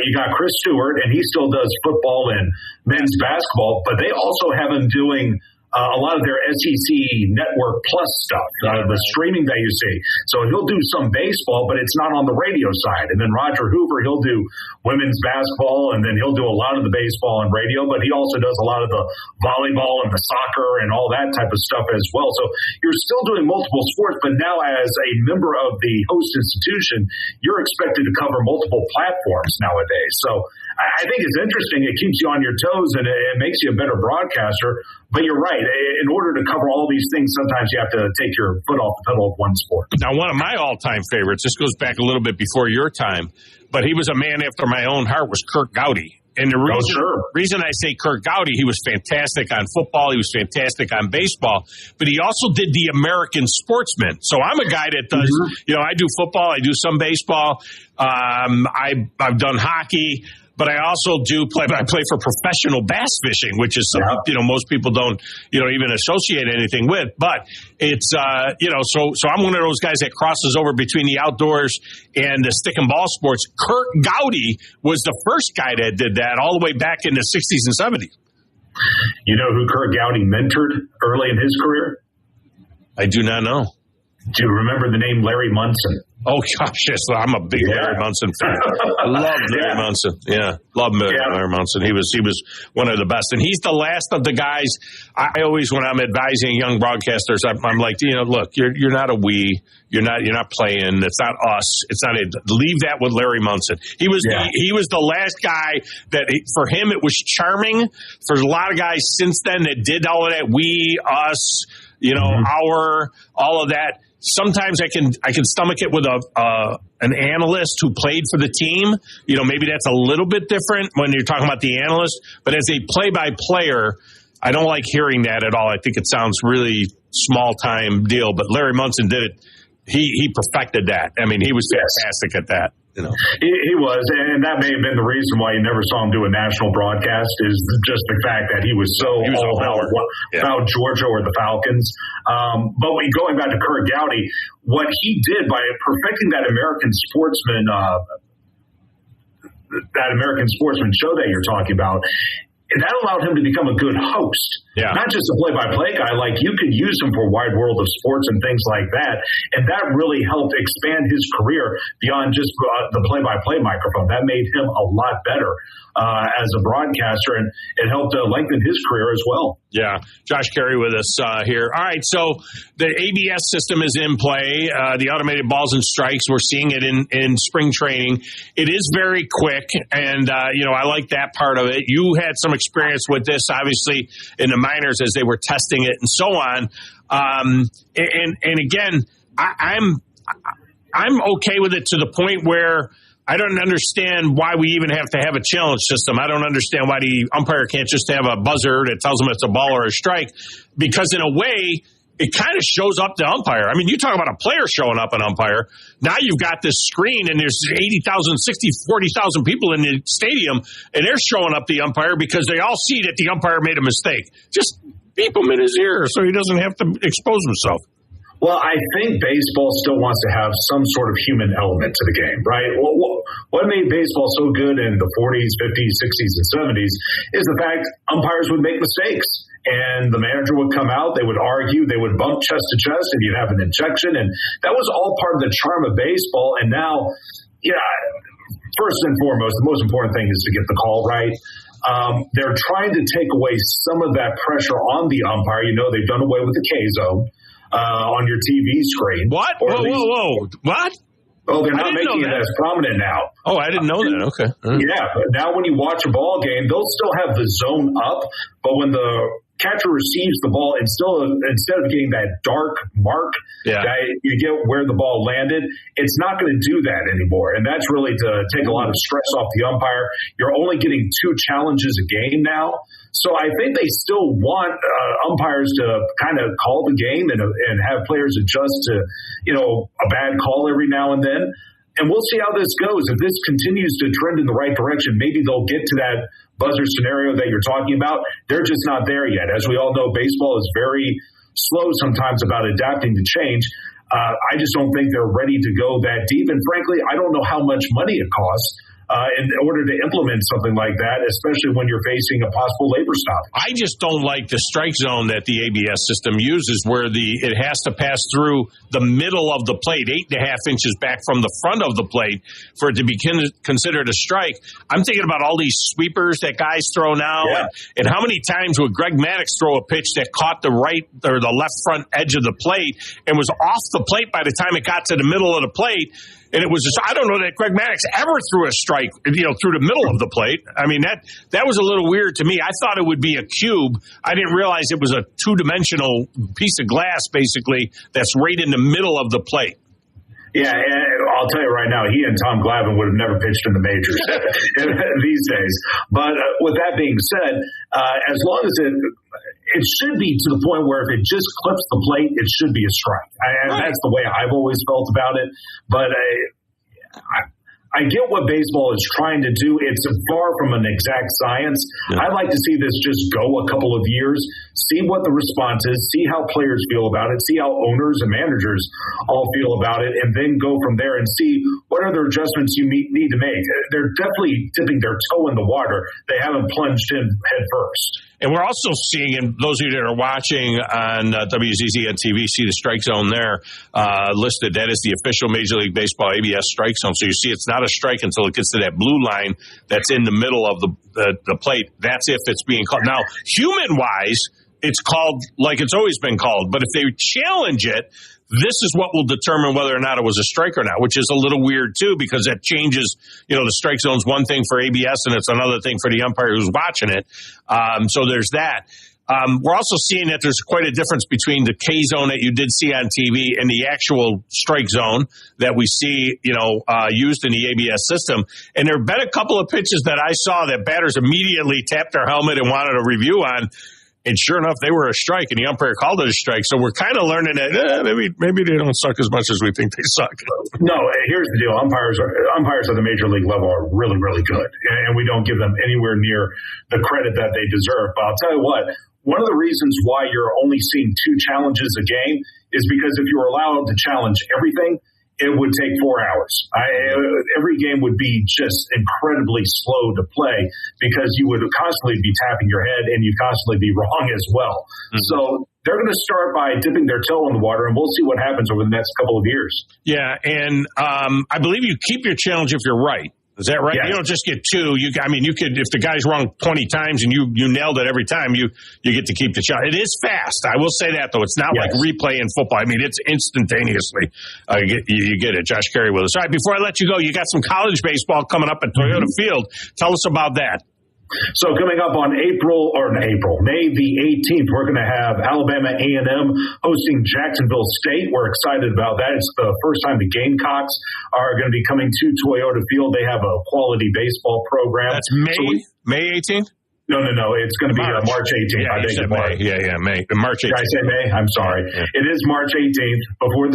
You got Chris Stewart, and he still does football and men's basketball, but they also have him doing a lot of their SEC Network Plus stuff, the streaming that you see. So he'll do some baseball, but it's not on the radio side. And then Roger Hoover, he'll do women's basketball, and then he'll do a lot of the baseball and radio, but he also does a lot of the volleyball and the soccer and all that type of stuff as well. So you're still doing multiple sports, but now as a member of the host institution, you're expected to cover multiple platforms nowadays. So I think it's interesting. It keeps you on your toes, and it makes you a better broadcaster. But you're right. In order to cover all these things, sometimes you have to take your foot off the pedal of one sport. Now, one of my all-time favorites, this goes back a little bit before your time, but he was a man after my own heart, was Kirk Gowdy. And the reason I say Kirk Gowdy, he was fantastic on football. He was fantastic on baseball. But he also did the American Sportsman. So I'm a guy that does, I do football. I do some baseball. I've done hockey. But I also do I play for professional bass fishing, which is something, most people don't, even associate anything with. But it's, so I'm one of those guys that crosses over between the outdoors and the stick and ball sports. Kirk Gowdy was the first guy that did that all the way back in the 60s and 70s. You know who Kirk Gowdy mentored early in his career? I do not know. Do you remember the name Larry Munson? Oh, gosh, yes. I'm a big Larry Munson fan. I love Larry Munson. Yeah, love Larry Munson. He was one of the best. And he's the last of the guys. I always, when I'm advising young broadcasters, I'm like, look, you're not a we. You're not playing. It's not us. It's not leave that with Larry Munson. He was the last guy that, for him, it was charming. For a lot of guys since then that did all of that, we, us, our, all of that. Sometimes I can stomach it with an analyst who played for the team. Maybe that's a little bit different when you're talking about the analyst. But as a play-by-player, I don't like hearing that at all. I think it sounds really small-time deal. But Larry Munson did it. He perfected that. I mean, he was fantastic at that. He was, and that may have been the reason why you never saw him do a national broadcast, is just the fact that he was all about Georgia or the Falcons. But going back to Kirk Gowdy, what he did by perfecting that American Sportsman show that you're talking about, that allowed him to become a good host. Yeah. Not just a play-by-play guy. Like, you could use him for Wide World of Sports and things like that. And that really helped expand his career beyond just the play-by-play microphone. That made him a lot better as a broadcaster, and it helped lengthen his career as well. Yeah. Josh Caray with us here. All right, so the ABS system is in play. The automated balls and strikes, we're seeing it in spring training. It is very quick, and, I like that part of it. You had some experience with this, obviously, in the minors as they were testing it and so on. And again, I'm okay with it to the point where I don't understand why we even have to have a challenge system. I don't understand why the umpire can't just have a buzzer that tells them it's a ball or a strike, because in a way, it kind of shows up the umpire. I mean, you talk about a player showing up an umpire. Now you've got this screen, and there's 80,000, 40,000 people in the stadium, and they're showing up the umpire because they all see that the umpire made a mistake. Just beep him in his ear so he doesn't have to expose himself. Well, I think baseball still wants to have some sort of human element to the game, right? What made baseball so good in the 40s, 50s, 60s, and 70s is the fact umpires would make mistakes. And the manager would come out, they would argue, they would bump chest to chest, and you'd have an injection. And that was all part of the charm of baseball. And now, first and foremost, the most important thing is to get the call right. They're trying to take away some of that pressure on the umpire. They've done away with the K-zone on your TV screen. What? Whoa. What? Oh, they're not making it as prominent now. Oh, I didn't know that. Okay. Yeah, but now when you watch a ball game, they'll still have the zone up, but when the catcher receives the ball, and still instead of getting that dark mark that you get where the ball landed, it's not going to do that anymore. And that's really to take a lot of stress off the umpire. You're only getting 2 challenges a game now. So I think they still want umpires to kind of call the game and have players adjust to, a bad call every now and then. And we'll see how this goes. If this continues to trend in the right direction, maybe they'll get to that buzzer scenario that you're talking about. They're just not there yet. As we all know, baseball is very slow sometimes about adapting to change. I just don't think they're ready to go that deep. And frankly, I don't know how much money it costs in order to implement something like that, especially when you're facing a possible labor stop. I just don't like the strike zone that the ABS system uses, where it has to pass through the middle of the plate, 8.5 inches back from the front of the plate, for it to be considered a strike. I'm thinking about all these sweepers that guys throw now, and how many times would Greg Maddux throw a pitch that caught the right or the left front edge of the plate and was off the plate by the time it got to the middle of the plate. And it was just, I don't know that Greg Maddux ever threw a strike, through the middle of the plate. I mean, that was a little weird to me. I thought it would be a cube. I didn't realize it was a 2-dimensional piece of glass, basically, that's right in the middle of the plate. Yeah, and I'll tell you right now, he and Tom Glavine would have never pitched in the majors these days. But with that being said, as long as it should be to the point where if it just clips the plate, it should be a strike. And that's the way I've always felt about it. But I get what baseball is trying to do. It's far from an exact science. Yeah. I'd like to see this just go a couple of years, see what the response is, see how players feel about it, see how owners and managers all feel about it, and then go from there and see what other adjustments you need to make. They're definitely dipping their toe in the water. They haven't plunged in head first. And we're also seeing, and those of you that are watching on WZZN TV, see the strike zone there listed. That is the official Major League Baseball ABS strike zone. So you see it's not a strike until it gets to that blue line that's in the middle of the plate. That's if it's being called. Now, human-wise, it's called like it's always been called. But if they challenge it, this is what will determine whether or not it was a strike or not, which is a little weird, too, because that changes, the strike zone's one thing for ABS and it's another thing for the umpire who's watching it. So there's that. We're also seeing that there's quite a difference between the K zone that you did see on TV and the actual strike zone that we see, used in the ABS system. And there have been a couple of pitches that I saw that batters immediately tapped their helmet and wanted a review on. And sure enough, they were a strike, and the umpire called it a strike. So we're kind of learning that maybe they don't suck as much as we think they suck. No, here's the deal: umpires at the major league level are really, really good, and we don't give them anywhere near the credit that they deserve. But I'll tell you what: one of the reasons why you're only seeing 2 challenges a game is because if you were allowed to challenge everything, it would take 4 hours. Every game would be just incredibly slow to play because you would constantly be tapping your head and you'd constantly be wrong as well. Mm-hmm. So they're going to start by dipping their toe in the water, and we'll see what happens over the next couple of years. Yeah, and I believe you keep your challenge if you're right. Is that right? Yes. You don't just get 2. You could, if the guy's wrong 20 times and you nailed it every time, you get to keep the challenge. It is fast. I will say that, though. It's not like replay in football. I mean, it's instantaneously. You get it. Josh Caray with us. All right, before I let you go, you got some college baseball coming up at Toyota Field. Tell us about that. So coming up on May the 18th, we're going to have Alabama A&M hosting Jacksonville State. We're excited about that. It's the first time the Gamecocks are going to be coming to Toyota Field. They have a quality baseball program. That's May 18th? No. It's going to be March 18th. Yeah, I think May. Yeah, May. March 18th. Did I say May? I'm sorry. Yeah. It is March 18th before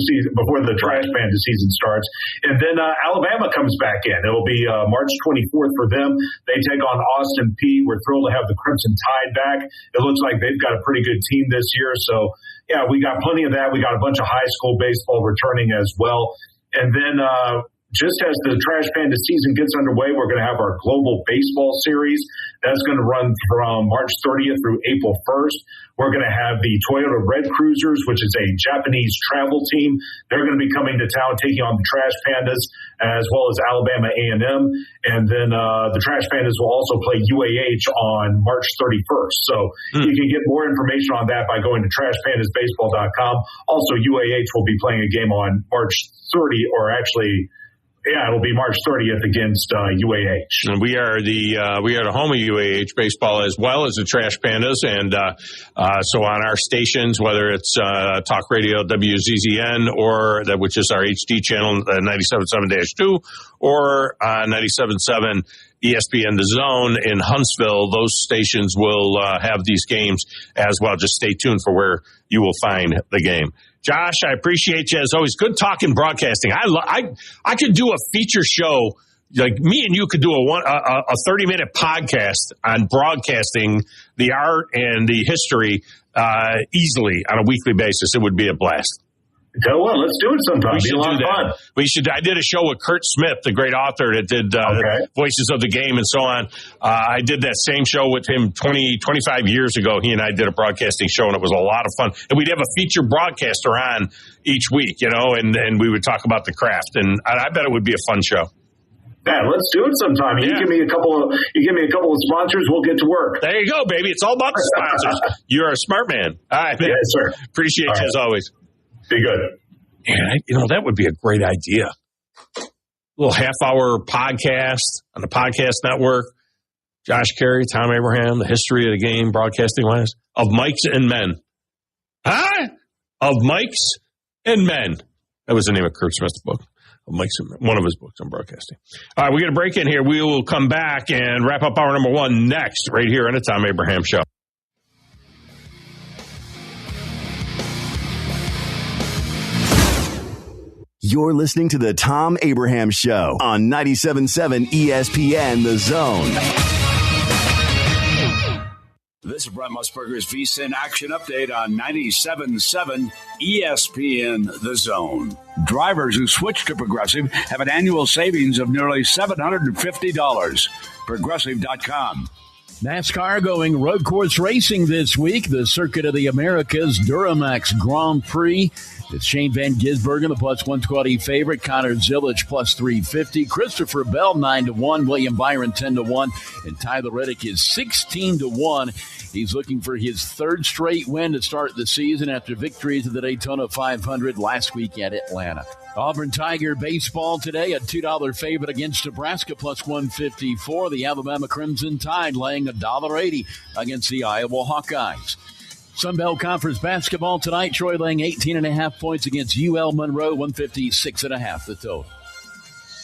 the Trash Panda season starts. And then Alabama comes back in. It'll be March 24th for them. They take on Austin Peay. We're thrilled to have the Crimson Tide back. It looks like they've got a pretty good team this year. So, yeah, we got plenty of that. We got a bunch of high school baseball returning as well. And then just as the Trash Panda season gets underway, we're going to have our Global Baseball Series. That's going to run from March 30th through April 1st. We're going to have the Toyota Red Cruisers, which is a Japanese travel team. They're going to be coming to town, taking on the Trash Pandas, as well as Alabama A&M. And then the Trash Pandas will also play UAH on March 31st. So you can get more information on that by going to trashpandasbaseball.com. Also, UAH will be playing a game on March 30, or actually, yeah, it'll be March 30th against UAH. And we are the home of UAH baseball as well as the Trash Pandas, and so on our stations, whether it's Talk Radio WZZN or which is our HD channel 97.7-2 or 97.7 ESPN The Zone in Huntsville, those stations will have these games as well. Just stay tuned for where you will find the game. Josh, I appreciate you as always. Good talking broadcasting. I could do a feature show, like me and you could do a 30-minute podcast on broadcasting the art and the history easily on a weekly basis. It would be a blast. Tell what, let's do it sometime. It'd be a lot of fun. We should. I did a show with Kurt Smith, the great author that did Voices of the Game and so on. I did that same show with him 25 years ago. He and I did a broadcasting show, and it was a lot of fun. And we'd have a featured broadcaster on each week, and we would talk about the craft. And I bet it would be a fun show. Yeah, let's do it sometime. You give me a couple of sponsors, we'll get to work. There you go, baby. It's all about the sponsors. You're a smart man. All right, man. Yes, sir. Appreciate you as always. Be good. And that would be a great idea. A little half-hour podcast on the podcast network. Josh Caray, Thom Abraham, the history of the game, broadcasting-wise, of Mikes and Men. Huh? Of Mikes and Men. That was the name of Kurt Smith's book. Of Mikes and Men. One of his books on broadcasting. All right, we're going to break in here. We will come back and wrap up hour number one next, right here on the Thom Abraham Show. You're listening to the Thom Abraham Show on 97.7 ESPN The Zone. This is Brent Musburger's VSiN Action Update on 97.7 ESPN The Zone. Drivers who switch to Progressive have an annual savings of nearly $750. Progressive.com. NASCAR going road course racing this week. The Circuit of the Americas Duramax Grand Prix. It's Shane Van Gisbergen, the plus 120 favorite. Connor Zilic plus 350. Christopher Bell 9-1. William Byron 10-1. And Tyler Reddick is 16-1. He's looking for his third straight win to start the season after victories at the Daytona 500 last week at Atlanta. Auburn Tiger baseball today, a $2 favorite against Nebraska plus 154. The Alabama Crimson Tide laying $1.80 against the Iowa Hawkeyes. Sunbelt Conference basketball tonight. Troy laying 18.5 points against UL Monroe, 156.5 the total.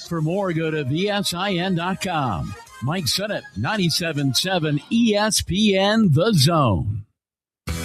For more, go to VSIN.com. Mike Sennett, 97.7 ESPN The Zone.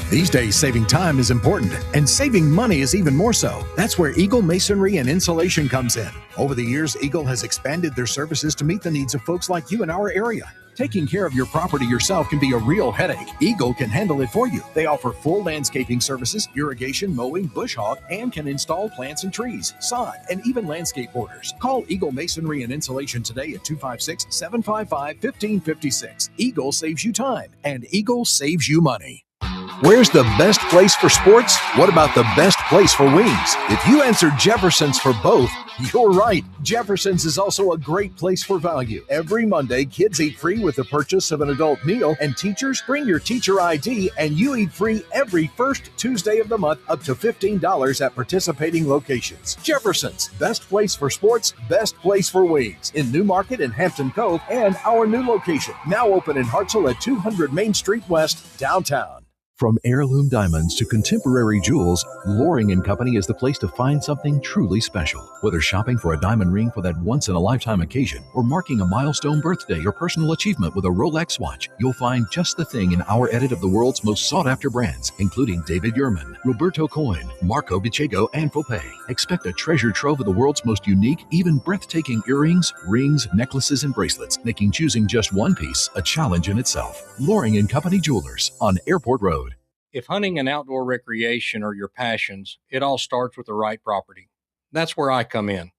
These days, saving time is important, and saving money is even more so. That's where Eagle Masonry and Insulation comes in. Over the years, Eagle has expanded their services to meet the needs of folks like you in our area. Taking care of your property yourself can be a real headache. Eagle can handle it for you. They offer full landscaping services, irrigation, mowing, bush hog, and can install plants and trees, sod, and even landscape borders. Call Eagle Masonry and Insulation today at 256-755-1556. Eagle saves you time, and Eagle saves you money. Where's the best place for sports? What about the best place for wings? If you answered Jefferson's for both, You're right. Jefferson's is also a great place for value. Every Monday, kids eat free with the purchase of an adult meal, and teachers bring your teacher ID, and you eat free every first Tuesday of the month up to $15 at participating locations. Jefferson's, best place for sports, best place for wings. In New Market and Hampton Cove, and our new location, now open in Hartselle at 200 Main Street West, downtown. From heirloom diamonds to contemporary jewels, Loring & Company is the place to find something truly special. Whether shopping for a diamond ring for that once-in-a-lifetime occasion or marking a milestone birthday or personal achievement with a Rolex watch, you'll find just the thing in our edit of the world's most sought-after brands, including David Yurman, Roberto Coin, Marco Bicego, and Fopay. Expect a treasure trove of the world's most unique, even breathtaking earrings, rings, necklaces, and bracelets, making choosing just one piece a challenge in itself. Loring & Company Jewelers on Airport Road. If hunting and outdoor recreation are your passions, it all starts with the right property. That's where I come in.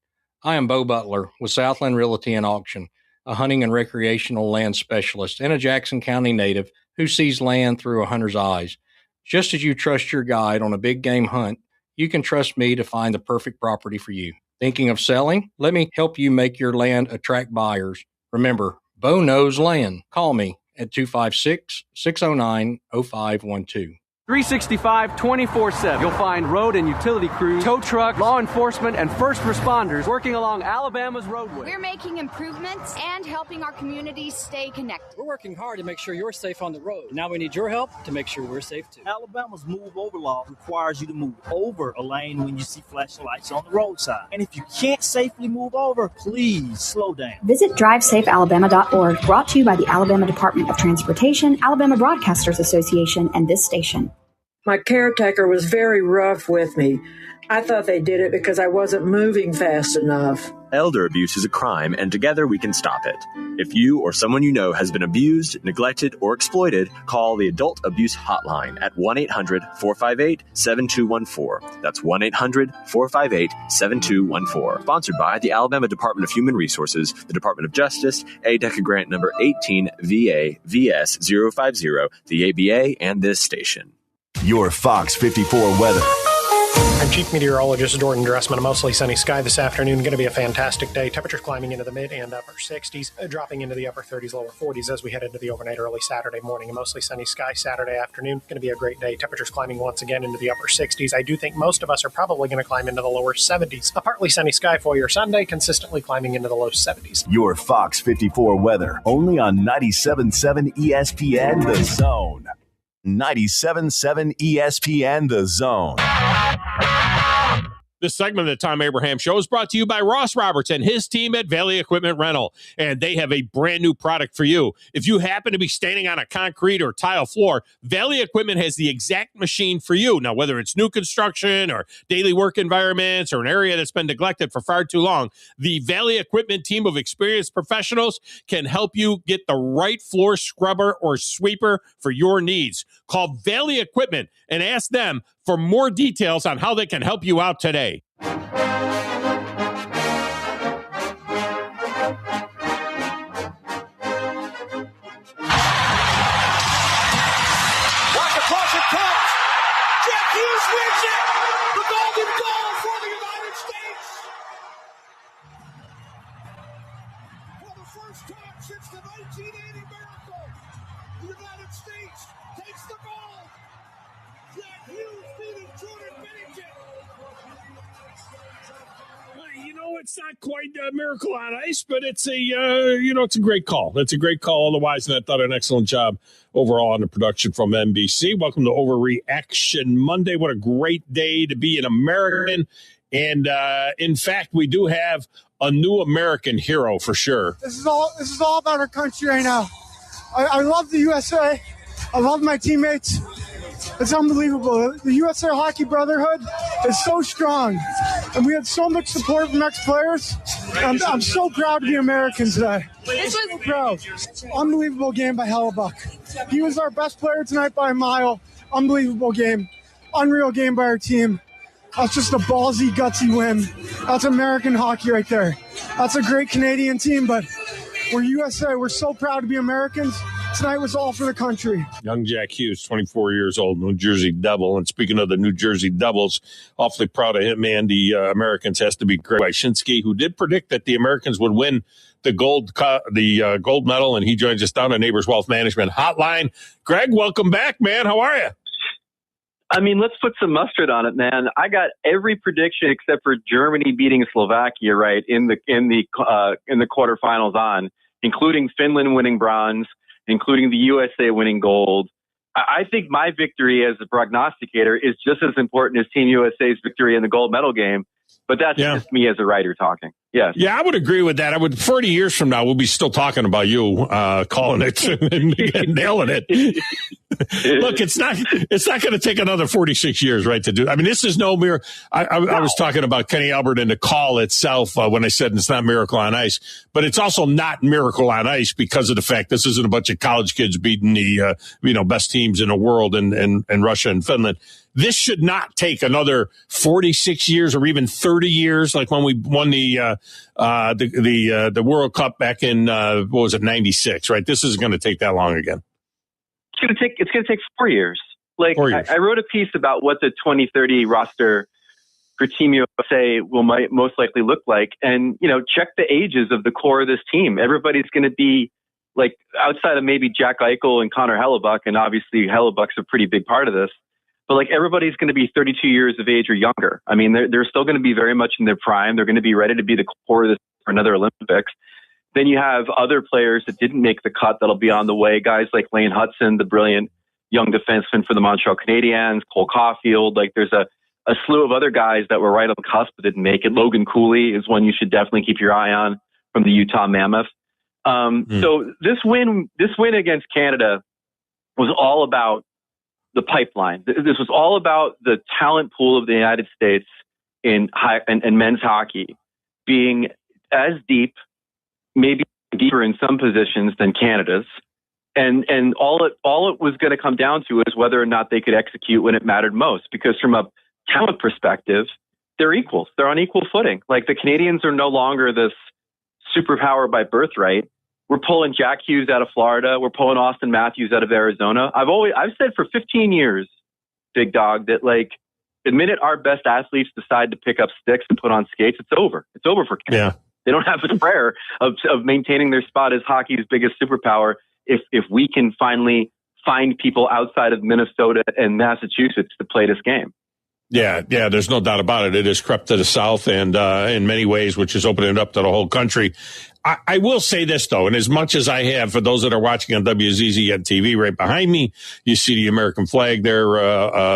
I am Bo Butler with Southland Realty and Auction, a hunting and recreational land specialist and a Jackson County native who sees land through a hunter's eyes. Just as you trust your guide on a big game hunt, you can trust me to find the perfect property for you. Thinking of selling? Let me help you make your land attract buyers. Remember, Bo knows land. Call me at 256-609-0512. 365, 24/7. You'll find road and utility crews, tow truck, law enforcement, and first responders working along Alabama's roadway. We're making improvements and helping our communities stay connected. We're working hard to make sure you're safe on the road. Now we need your help to make sure we're safe too. Alabama's move over law requires you to move over a lane when you see flashing lights on the roadside. And if you can't safely move over, please slow down. Visit DriveSafeAlabama.org, brought to you by the Alabama Department of Transportation, Alabama Broadcasters Association, and this station. My caretaker was very rough with me. I thought they did it because I wasn't moving fast enough. Elder abuse is a crime, and together we can stop it. If you or someone you know has been abused, neglected, or exploited, call the Adult Abuse Hotline at 1-800-458-7214. That's 1-800-458-7214. Sponsored by the Alabama Department of Human Resources, the Department of Justice, ADECA Grant number 18VA-VS050, the ABA, and this station. Your Fox 54 weather. I'm Chief Meteorologist Jordan Dressman. A mostly sunny sky this afternoon. Going to be a fantastic day. Temperatures climbing into the mid and upper 60s, dropping into the upper 30s, lower 40s as we head into the overnight early Saturday morning. A mostly sunny sky Saturday afternoon. Going to be a great day. Temperatures climbing once again into the upper 60s. I do think most of us are probably going to climb into the lower 70s. A partly sunny sky for your Sunday, consistently climbing into the low 70s. Your Fox 54 weather, only on 97.7 ESPN The Zone. 97.7 ESPN The Zone. This segment of the Thom Abraham Show is brought to you by Ross Roberts and his team at Valley Equipment Rental, and they have a brand new product for you. If you happen to be standing on a concrete or tile floor, Valley Equipment has the exact machine for you. Now, whether it's new construction or daily work environments or an area that's been neglected for far too long, the Valley Equipment team of experienced professionals can help you get the right floor scrubber or sweeper for your needs. Call Valley Equipment and ask them for more details on how they can help you out today. It's not quite a miracle on ice, but it's a it's a great call. It's a great call otherwise, and I thought an excellent job overall on the production from NBC. Welcome to Overreaction Monday. What a great day to be an American. And in fact, we do have a new American hero for sure. This is all about our country right now. I love the USA. I love my teammates. It's unbelievable. The USA Hockey Brotherhood is so strong, and we had so much support from ex-players. I'm so proud to be American today. So proud. Unbelievable game by Hellebuck. He was our best player tonight by a mile. Unbelievable game. Unreal game by our team. That's just a ballsy, gutsy win. That's American hockey right there. That's a great Canadian team, but we're USA. We're so proud to be Americans. tonight was all for the country. Young Jack Hughes, 24 years old, New Jersey Devil. And speaking of the New Jersey Devils, awfully proud of him, man. The Americans has to be great. Wyshynski, who did predict that the Americans would win the gold medal, and he joins us down on Neighbors Wealth Management Hotline. Greg, welcome back, man. How are you? I mean, let's put some mustard on it, man. I got every prediction except for Germany beating Slovakia right in the quarterfinals on, including Finland winning bronze, including the USA winning gold. I think my victory as a prognosticator is just as important as Team USA's victory in the gold medal game. But that's just me as a writer talking. Yes. Yeah, I would agree with that. 40 years from now, we'll be still talking about you calling it and nailing it. Look, it's not going to take another 46 years, right, to do. I mean, this is no mirror. I was talking about Kenny Albert and the call itself when I said it's not Miracle on Ice, but it's also not Miracle on Ice because of the fact this isn't a bunch of college kids beating the best teams in the world and Russia and Finland. This should not take another 46 years or even 30 years, like when we won the World Cup back in 96, right? This isn't going to take that long again. It's going to take 4 years. Like 4 years. I wrote a piece about what the 2030 roster for Team USA might most likely look like, and check the ages of the core of this team. Everybody's going to be like outside of maybe Jack Eichel and Connor Hellebuck, and obviously Hellebuck's a pretty big part of this. But like everybody's going to be 32 years of age or younger. I mean, they're still going to be very much in their prime. They're going to be ready to be the core of this for another Olympics. Then you have other players that didn't make the cut that'll be on the way. Guys like Lane Hudson, the brilliant young defenseman for the Montreal Canadiens, Cole Caulfield. Like there's a slew of other guys that were right on the cusp but didn't make it. Logan Cooley is one you should definitely keep your eye on from the Utah Mammoth. So this win against Canada was all about the pipeline. This was all about the talent pool of the United States in men's hockey being as deep, maybe deeper in some positions than Canada's. And all it was going to come down to is whether or not they could execute when it mattered most. Because from a talent perspective, they're equals. They're on equal footing. Like the Canadians are no longer this superpower by birthright. We're pulling Jack Hughes out of Florida. We're pulling Austin Matthews out of Arizona. I've said for 15 years, Big Dog, that like the minute our best athletes decide to pick up sticks and put on skates, it's over. It's over for Canada. Yeah. They don't have the prayer of maintaining their spot as hockey's biggest superpower if we can finally find people outside of Minnesota and Massachusetts to play this game. Yeah, there's no doubt about it. It has crept to the south and in many ways, which is opening it up to the whole country. I will say this, though, and as much as I have, for those that are watching on WZZN TV right behind me, you see the American flag there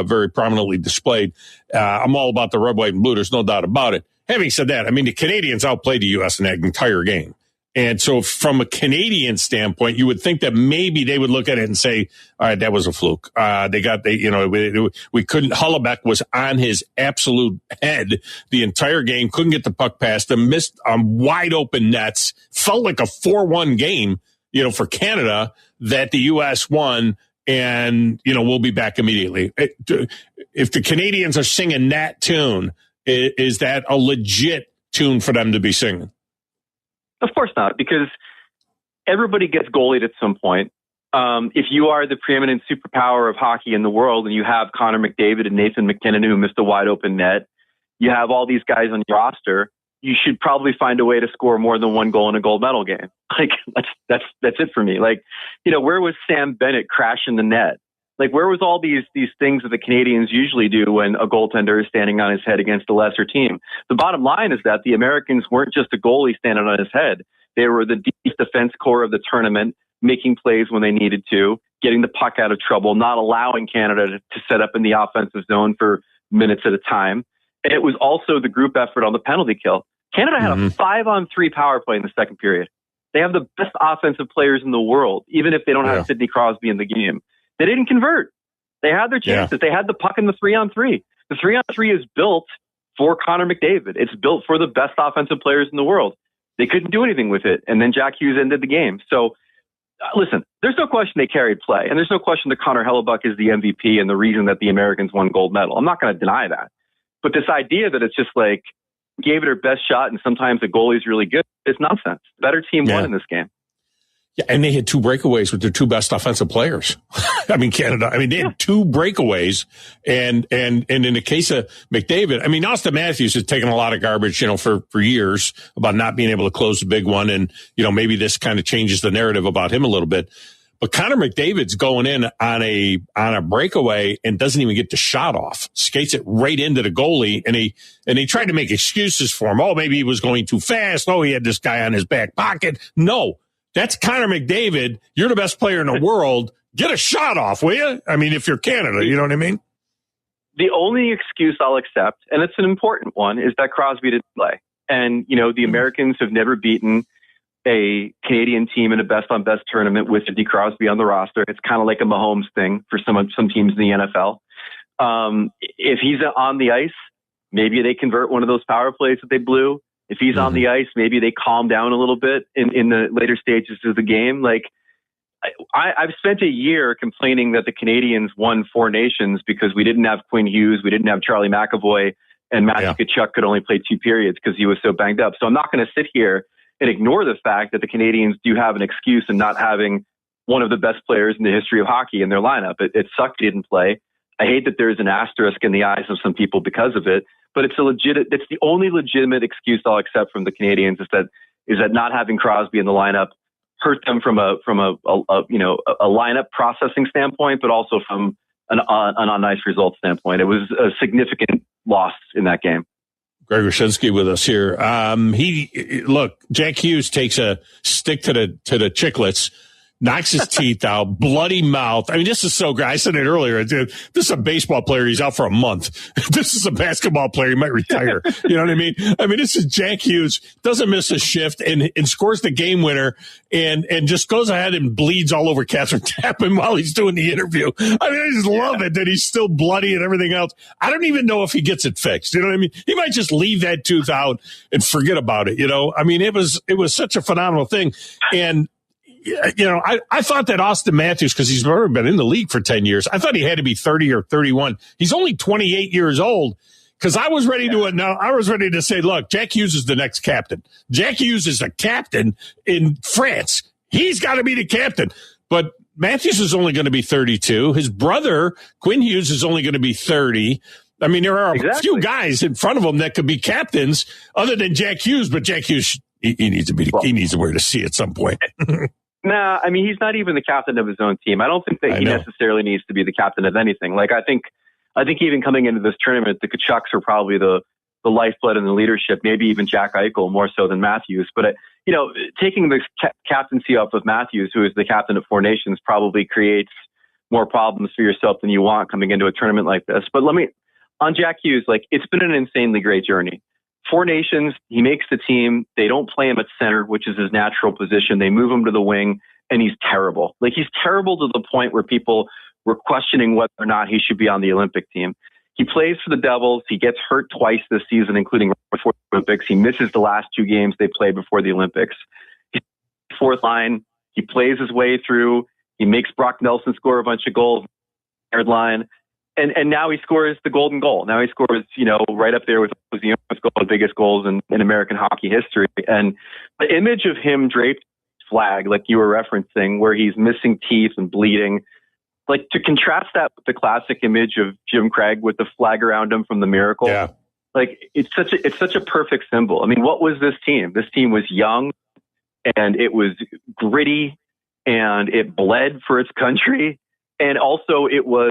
very prominently displayed. I'm all about the red, white, and blue. There's no doubt about it. Having said that, I mean, the Canadians outplayed the U.S. in that entire game. And so from a Canadian standpoint, you would think that maybe they would look at it and say, all right, that was a fluke. We couldn't, Hullebeck was on his absolute head the entire game, couldn't get the puck past him, missed wide open nets, felt like a 4-1 game, for Canada that the U.S. won. And, we'll be back immediately. If the Canadians are singing that tune, is that a legit tune for them to be singing? Of course not, because everybody gets goalied at some point. If you are the preeminent superpower of hockey in the world and you have Connor McDavid and Nathan McKinnon who missed a wide open net, you have all these guys on your roster, you should probably find a way to score more than one goal in a gold medal game. Like that's it for me. Like, where was Sam Bennett crashing the net? Like, where was all these things that the Canadians usually do when a goaltender is standing on his head against a lesser team? The bottom line is that the Americans weren't just a goalie standing on his head. They were the deep defense core of the tournament, making plays when they needed to, getting the puck out of trouble, not allowing Canada to set up in the offensive zone for minutes at a time. And it was also the group effort on the penalty kill. Canada had a 5-on-3 power play in the second period. They have the best offensive players in the world, even if they don't have Sidney Crosby in the game. They didn't convert. They had their chances. They had the puck in the 3-on-3. The 3-on-3 is built for Connor McDavid. It's built for the best offensive players in the world. They couldn't do anything with it. And then Jack Hughes ended the game. So, listen, there's no question they carried play. And there's no question that Connor Hellebuck is the MVP and the reason that the Americans won gold medal. I'm not going to deny that. But this idea that it's just like, gave it her best shot and sometimes the goalie's really good, it's nonsense. The better team won in this game. Yeah, and they had 2 breakaways with their 2 best offensive players. I mean, Canada. I mean, they had 2 breakaways, and in the case of McDavid, I mean, Austin Matthews has taken a lot of garbage, for years about not being able to close the big one, and maybe this kind of changes the narrative about him a little bit. But Connor McDavid's going in on a breakaway and doesn't even get the shot off. Skates it right into the goalie, and he tried to make excuses for him. Oh, maybe he was going too fast. Oh, he had this guy on his back pocket. No. That's Connor McDavid. You're the best player in the world. Get a shot off, will you? I mean, if you're Canada, you know what I mean? The only excuse I'll accept, and it's an important one, is that Crosby didn't play. And, the Americans have never beaten a Canadian team in a best-on-best tournament with Sidney Crosby on the roster. It's kind of like a Mahomes thing for some teams in the NFL. If he's on the ice, maybe they convert one of those power plays that they blew. If he's on the ice, maybe they calm down a little bit in the later stages of the game. Like, I've spent a year complaining that the Canadians won 4 nations because we didn't have Quinn Hughes, we didn't have Charlie McAvoy, and Matthew Tkachuk could only play 2 periods because he was so banged up. So I'm not going to sit here and ignore the fact that the Canadians do have an excuse in not having one of the best players in the history of hockey in their lineup. It sucked he didn't play. I hate that there's an asterisk in the eyes of some people because of it. But it's the only legitimate excuse I'll accept from the Canadians is that not having Crosby in the lineup hurt them from a lineup processing standpoint, but also from an on-ice result standpoint. It was a significant loss in that game. Greg Wyshynski with us here. Jack Hughes takes a stick to the chiclets, knocks his teeth out, bloody mouth. I mean, this is so great. I said it earlier. This is a baseball player. He's out for a month. This is a basketball player. He might retire. You know what I mean? I mean, this is Jack Hughes, doesn't miss a shift and scores the game winner and just goes ahead and bleeds all over Catherine Tappan while he's doing the interview. I mean, I just love it that he's still bloody and everything else. I don't even know if he gets it fixed. You know what I mean? He might just leave that tooth out and forget about it. I mean, it was such a phenomenal thing. And, I thought that Austin Matthews, because he's already been in the league for 10 years, I thought he had to be 30 or 31. He's only 28 years old. Because I was ready to say, look, Jack Hughes is the next captain. Jack Hughes is a captain in France. He's got to be the captain. But Matthews is only going to be 32. His brother, Quinn Hughes, is only going to be 30. I mean, there are a few guys in front of him that could be captains other than Jack Hughes. But Jack Hughes, he needs to wear the C at some point. Nah, I mean, he's not even the captain of his own team. I don't think that he necessarily needs to be the captain of anything. Like, I think even coming into this tournament, the Tkachuks are probably the lifeblood and the leadership, maybe even Jack Eichel more so than Matthews. But, taking the captaincy off of Matthews, who is the captain of 4 nations, probably creates more problems for yourself than you want coming into a tournament like this. But on Jack Hughes, it's been an insanely great journey. 4 nations, he makes the team. They don't play him at center, which is his natural position. They move him to the wing, and he's terrible. He's terrible to the point where people were questioning whether or not he should be on the Olympic team. He plays for the Devils. He gets hurt twice this season, including right before the Olympics. He misses the last 2 games they played before the Olympics. He's 4th line. He plays his way through. He makes Brock Nelson score a bunch of goals. 3rd line. And now he scores the golden goal. Now he scores, right up there with the biggest goals in American hockey history. And the image of him draped flag, like you were referencing, where he's missing teeth and bleeding, to contrast that with the classic image of Jim Craig with the flag around him from The Miracle. Yeah. It's such a perfect symbol. I mean, what was this team? This team was young and it was gritty and it bled for its country. And also it was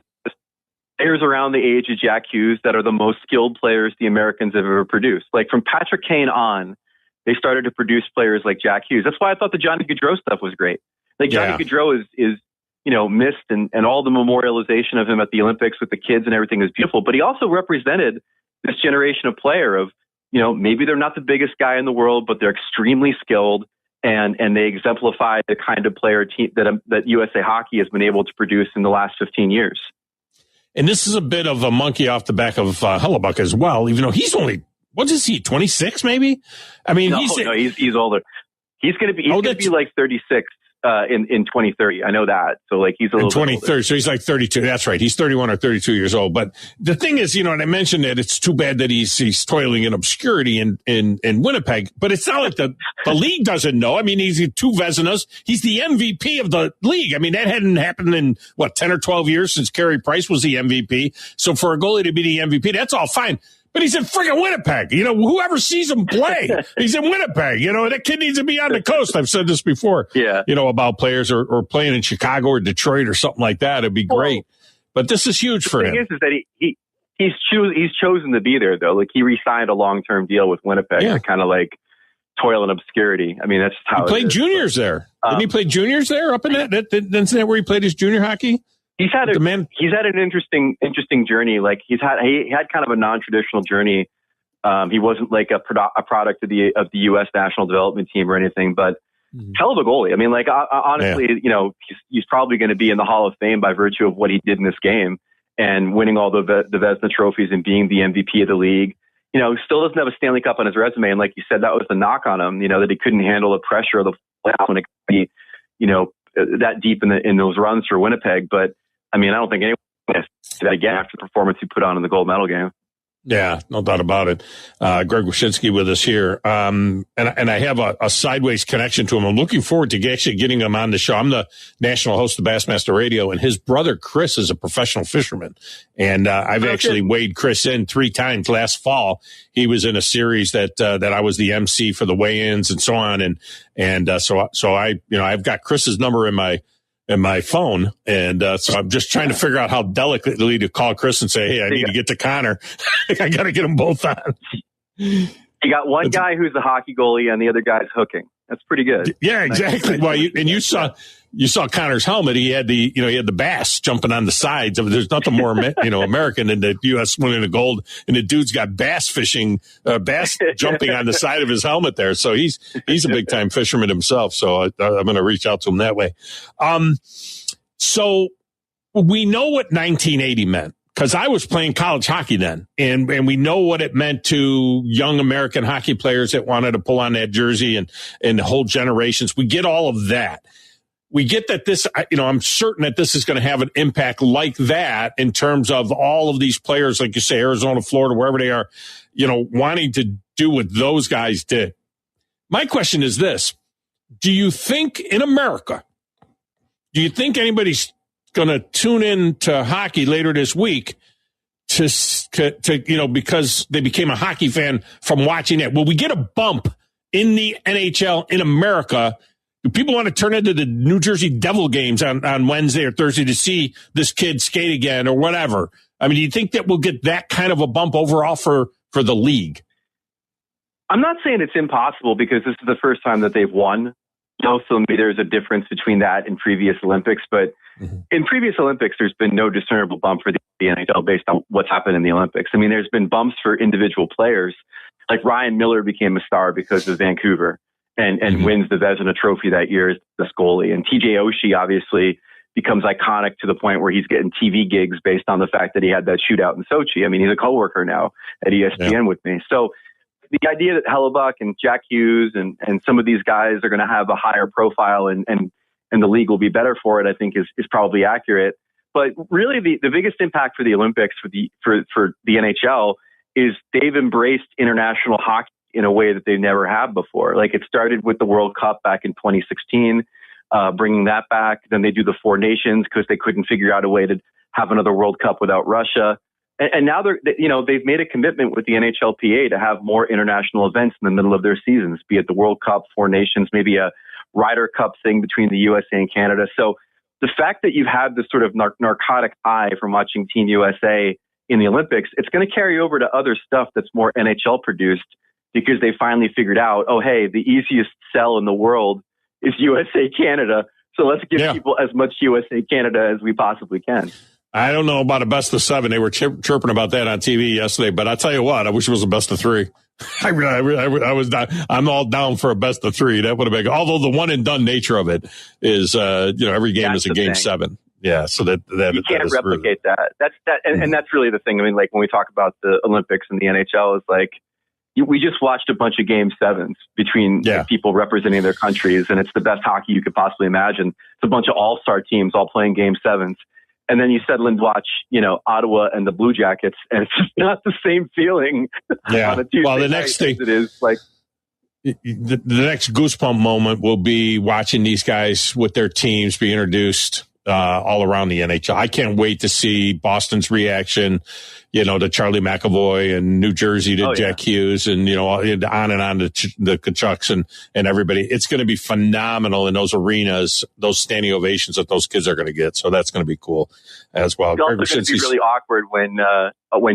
players around the age of Jack Hughes that are the most skilled players the Americans have ever produced. From Patrick Kane on, they started to produce players like Jack Hughes. That's why I thought the Johnny Gaudreau stuff was great. Johnny Gaudreau is missed and all the memorialization of him at the Olympics with the kids and everything is beautiful. But he also represented this generation of player of, maybe they're not the biggest guy in the world, but they're extremely skilled and they exemplify the kind of player team that USA Hockey has been able to produce in the last 15 years. And this is a bit of a monkey off the back of Hellebuck as well, even though he's only, what is he, 26 maybe? I mean, he's older. He's going to be like 36 in 2030. I know that. So like he's a little 2030. So he's like 32. That's right. He's 31 or 32 years old. But the thing is, and I mentioned that it's too bad that he's toiling in obscurity in Winnipeg, but it's not like the league doesn't know. I mean, he's 2 Vezinas. He's the MVP of the league. I mean, that hadn't happened in 10 or 12 years since Caray Price was the MVP. So for a goalie to be the MVP, that's all fine. But he's in friggin' Winnipeg. Whoever sees him play, he's in Winnipeg. That kid needs to be on the coast. I've said this before. Yeah. About players or playing in Chicago or Detroit or something like that. It'd be great. But this is huge for him. The thing is that he's chosen to be there, though. Like, he re-signed a long-term deal with Winnipeg to kind of, like, toil in obscurity. I mean, that's how he played juniors there. Didn't he play juniors there up in that? Isn't that where he played his junior hockey? He's had an interesting journey. Like he had kind of a non-traditional journey. He wasn't like a product of the U.S. national development team or anything, but hell of a goalie. I mean, like honestly, he's probably going to be in the Hall of Fame by virtue of what he did in this game and winning all the Vezina trophies and being the MVP of the league. Still doesn't have a Stanley Cup on his resume, and like you said, that was the knock on him. That he couldn't handle the pressure of the playoffs when it could be, that deep in those runs for Winnipeg, but. I mean, I don't think anyone can do that again after the performance he put on in the gold medal game. Yeah, no doubt about it. Greg Wyshynski with us here. And I have a sideways connection to him. I'm looking forward to actually getting him on the show. I'm the national host of Bassmaster Radio, and his brother Chris is a professional fisherman. And I've actually weighed Chris in 3 times last fall. He was in a series that I was the MC for the weigh-ins and so on. And so I've got Chris's number in my phone. And so I'm just trying to figure out how delicately to call Chris and say, hey, I need to get to Connor. I got to get them both on. You got one guy who's the hockey goalie and the other guy's hooking. That's pretty good. Yeah, exactly. Well, you saw Connor's helmet. He had the bass jumping on the sides. There's nothing more, American than the U.S. winning the gold. And the dude's got bass jumping on the side of his helmet there. So he's a big time fisherman himself. So I'm going to reach out to him that way. So we know what 1980 meant. Because I was playing college hockey then, and we know what it meant to young American hockey players that wanted to pull on that jersey and whole generations. We get all of that. We get that this, I'm certain that this is going to have an impact like that in terms of all of these players, like you say, Arizona, Florida, wherever they are, wanting to do what those guys did. My question is this. Do you think in America, anybody's going to tune in to hockey later this week to because they became a hockey fan from watching it? Will we get a bump in the NHL in America? Do people want to turn into the New Jersey Devil games on Wednesday or Thursday to see this kid skate again or whatever? I mean, do you think that we'll get that kind of a bump overall for the league? I'm not saying it's impossible because this is the first time that they've won. So maybe there's a difference between that and previous Olympics, but in previous Olympics, there's been no discernible bump for the NHL based on what's happened in the Olympics. I mean, there's been bumps for individual players, like Ryan Miller became a star because of Vancouver and wins the Vezina Trophy that year as the goalie. And TJ Oshie obviously becomes iconic to the point where he's getting TV gigs based on the fact that he had that shootout in Sochi. I mean, he's a coworker now at ESPN with me. So the idea that Hellebuck and Jack Hughes and some of these guys are going to have a higher profile and the league will be better for it, I think is probably accurate. But really the biggest impact for the Olympics for the NHL is they've embraced international hockey in a way that they never have before. Like it started with the World Cup back in 2016, bringing that back. Then they do the Four Nations because they couldn't figure out a way to have another World Cup without Russia. And now they've made a commitment with the NHLPA to have more international events in the middle of their seasons, be it the World Cup, Four Nations, maybe a Ryder Cup thing between the USA and Canada. So the fact that you've had this sort of narcotic high from watching Team USA in the Olympics, it's going to carry over to other stuff that's more NHL produced because they finally figured out, oh, hey, the easiest sell in the world is USA Canada. So let's give people as much USA Canada as we possibly can. I don't know about a best of 7. They were chirping about that on TV yesterday, but I'll tell you what, I wish it was a best of 3. I was not, I'm all down for a best of 3. That would have been, although the one and done nature of it is, every game is a game 7. Yeah. So that you can't replicate that. And that's really the thing. I mean, like when we talk about the Olympics and the NHL is like, we just watched a bunch of Game 7s between people representing their countries, and it's the best hockey you could possibly imagine. It's a bunch of all-star teams all playing Game 7s. And then you settle and watch, Ottawa and the Blue Jackets, and it's just not the same feeling on a Tuesday the next thing it is like the next goosebump moment will be watching these guys with their teams be introduced all around the NHL. I can't wait to see Boston's reaction, to Charlie McAvoy, and New Jersey to Jack Hughes, and, on and on to the Kachucks and everybody. It's going to be phenomenal in those arenas, those standing ovations that those kids are going to get. So that's going to be cool as well. It's also going to be really awkward when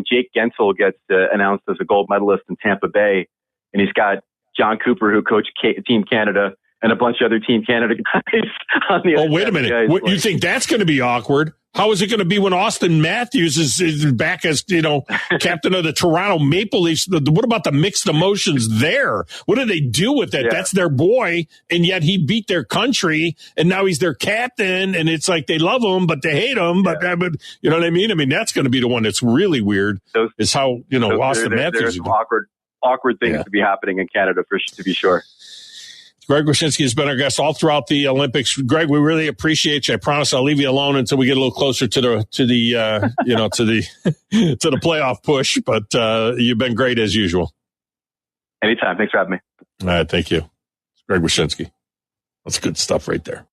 Jake Gensel gets announced as a gold medalist in Tampa Bay, and he's got John Cooper, who coached Team Canada, and a bunch of other Team Canada guys on the other wait a minute. You think that's going to be awkward? How is it going to be when Austin Matthews is back as, captain of the Toronto Maple Leafs? What about the mixed emotions there? What do they do with that? Yeah. That's their boy, and yet he beat their country, and now he's their captain, and it's like they love him, but they hate him. But you know what I mean? I mean, that's going to be the one that's really weird, is how, Austin Matthews. There's some awkward things to be happening in Canada, to be sure. Greg Wyshynski has been our guest all throughout the Olympics. Greg, we really appreciate you. I promise I'll leave you alone until we get a little closer to the to the playoff push. But you've been great as usual. Anytime. Thanks for having me. All right, thank you. It's Greg Wyshynski. That's good stuff right there.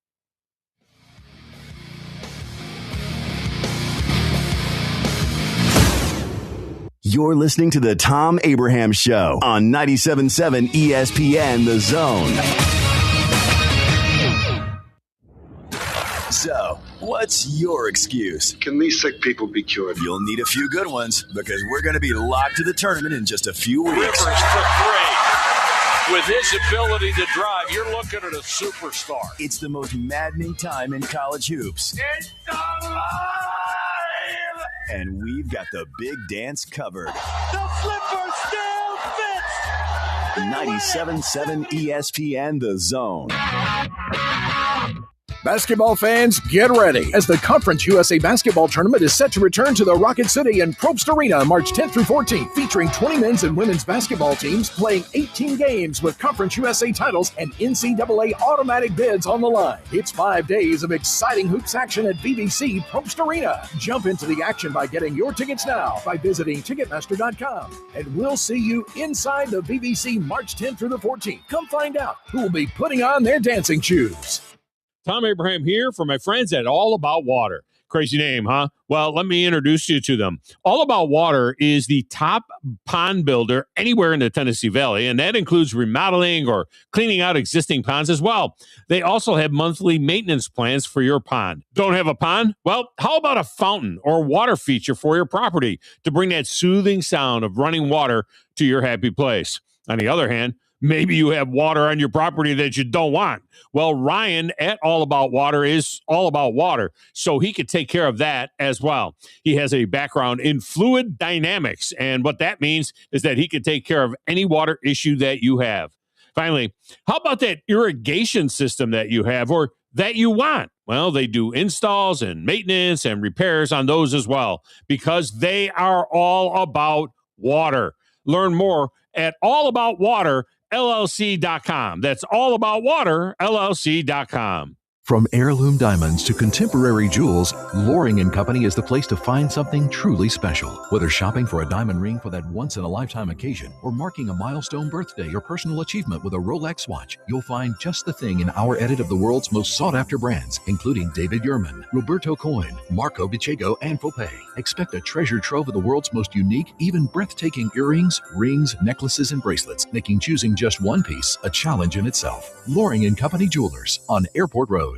You're listening to the Thom Abraham Show on 97.7 ESPN The Zone. So, what's your excuse? Can these sick people be cured? You'll need a few good ones, because we're going to be locked to the tournament in just a few weeks. Rivers for three. With his ability to drive, you're looking at a superstar. It's the most maddening time in college hoops. It's alive! And we've got the big dance covered. The flipper still fits! 97.7 ESPN The Zone. Basketball fans, get ready as the Conference USA Basketball Tournament is set to return to the Rocket City and Probst Arena March 10th through 14th, featuring 20 men's and women's basketball teams playing 18 games with Conference USA titles and NCAA automatic bids on the line. It's 5 days of exciting hoops action at BBC Probst Arena. Jump into the action by getting your tickets now by visiting Ticketmaster.com. And we'll see you inside the BBC March 10th through the 14th. Come find out who will be putting on their dancing shoes. Thom Abraham here for my friends at All About Water. Crazy name, huh? Well, let me introduce you to them. All About Water is the top pond builder anywhere in the Tennessee Valley, and that includes remodeling or cleaning out existing ponds as well. They also have monthly maintenance plans for your pond. Don't have a pond? Well, how about a fountain or water feature for your property to bring that soothing sound of running water to your happy place? On the other hand, maybe you have water on your property that you don't want. Well, Ryan at All About Water is all about water, so he could take care of that as well. He has a background in fluid dynamics, and what that means is that he could take care of any water issue that you have. Finally, how about that irrigation system that you have or that you want? Well, they do installs and maintenance and repairs on those as well, because they are all about water. Learn more at allaboutwaterllc.com. That's allaboutwaterllc.com. From heirloom diamonds to contemporary jewels, Loring & Company is the place to find something truly special. Whether shopping for a diamond ring for that once-in-a-lifetime occasion or marking a milestone birthday or personal achievement with a Rolex watch, you'll find just the thing in our edit of the world's most sought-after brands, including David Yurman, Roberto Coin, Marco Bicego, and Fopay. Expect a treasure trove of the world's most unique, even breathtaking earrings, rings, necklaces, and bracelets, making choosing just one piece a challenge in itself. Loring & Company Jewelers on Airport Road.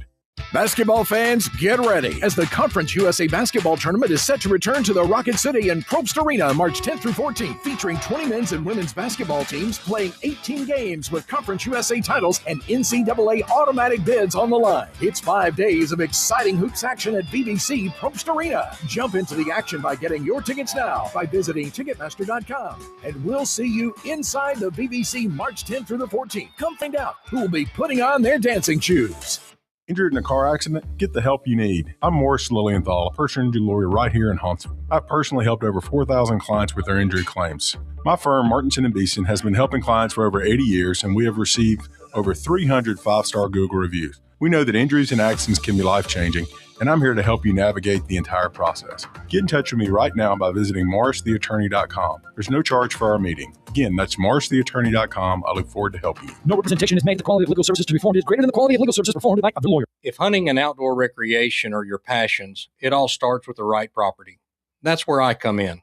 Basketball fans, get ready as the Conference USA Basketball Tournament is set to return to the Rocket City and Probst Arena March 10th through 14th, featuring 20 men's and women's basketball teams playing 18 games with Conference USA titles and NCAA automatic bids on the line. It's 5 days of exciting hoops action at BBC Probst Arena. Jump into the action by getting your tickets now by visiting Ticketmaster.com. And we'll see you inside the BBC March 10th through the 14th. Come find out who will be putting on their dancing shoes. Injured in a car accident? Get the help you need. I'm Morris Lilienthal, a personal injury lawyer right here in Huntsville. I've personally helped over 4,000 clients with their injury claims. My firm, Martinson & Beeson, has been helping clients for over 80 years, and we have received over 300 five-star Google reviews. We know that injuries and accidents can be life-changing, and I'm here to help you navigate the entire process. Get in touch with me right now by visiting morristheattorney.com. There's no charge for our meeting. Again, that's morristheattorney.com. I look forward to helping you. No representation is made. The quality of legal services to be performed is greater than the quality of legal services performed by the lawyer. If hunting and outdoor recreation are your passions, it all starts with the right property. That's where I come in.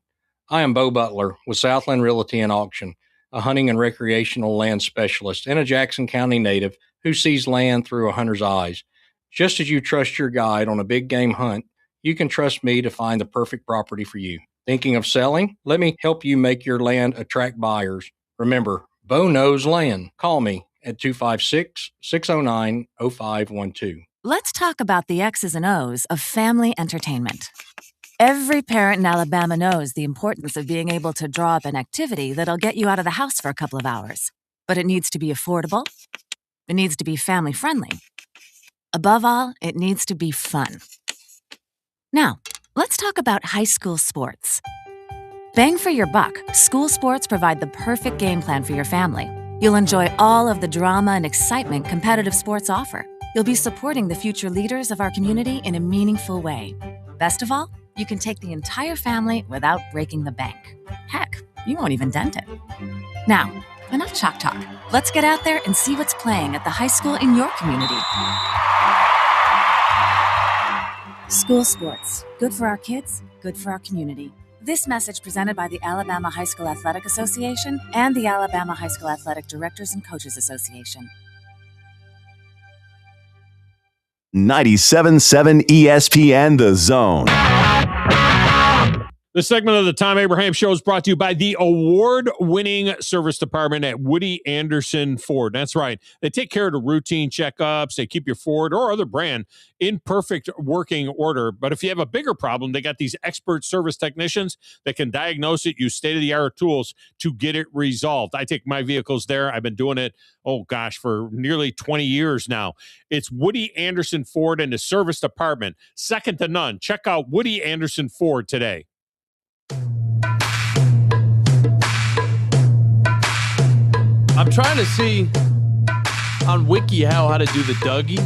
I am Bo Butler with Southland Realty and Auction, a hunting and recreational land specialist and a Jackson County native who sees land through a hunter's eyes. Just as you trust your guide on a big game hunt, you can trust me to find the perfect property for you. Thinking of selling? Let me help you make your land attract buyers. Remember, Bo knows land. Call me at 256-609-0512. Let's talk about the X's and O's of family entertainment. Every parent in Alabama knows the importance of being able to draw up an activity that'll get you out of the house for a couple of hours. But it needs to be affordable. It needs to be family-friendly. Above all, it needs to be fun. Now, let's talk about high school sports. Bang for your buck, school sports provide the perfect game plan for your family. You'll enjoy all of the drama and excitement competitive sports offer. You'll be supporting the future leaders of our community in a meaningful way. Best of all, you can take the entire family without breaking the bank. Heck, you won't even dent it. Now, enough chalk talk. Let's get out there and see what's playing at the high school in your community. School sports. Good for our kids, good for our community. This message presented by the Alabama High School Athletic Association and the Alabama High School Athletic Directors and Coaches Association. 97.7 ESPN The Zone. This segment of the Thom Abraham Show is brought to you by the award-winning service department at Woody Anderson Ford. That's right. They take care of the routine checkups. They keep your Ford or other brand in perfect working order. But if you have a bigger problem, they got these expert service technicians that can diagnose it, use state-of-the-art tools to get it resolved. I take my vehicles there. I've been doing it, for nearly 20 years now. It's Woody Anderson Ford and the service department. Second to none. Check out Woody Anderson Ford today. I'm trying to see on WikiHow how to do the Dougie,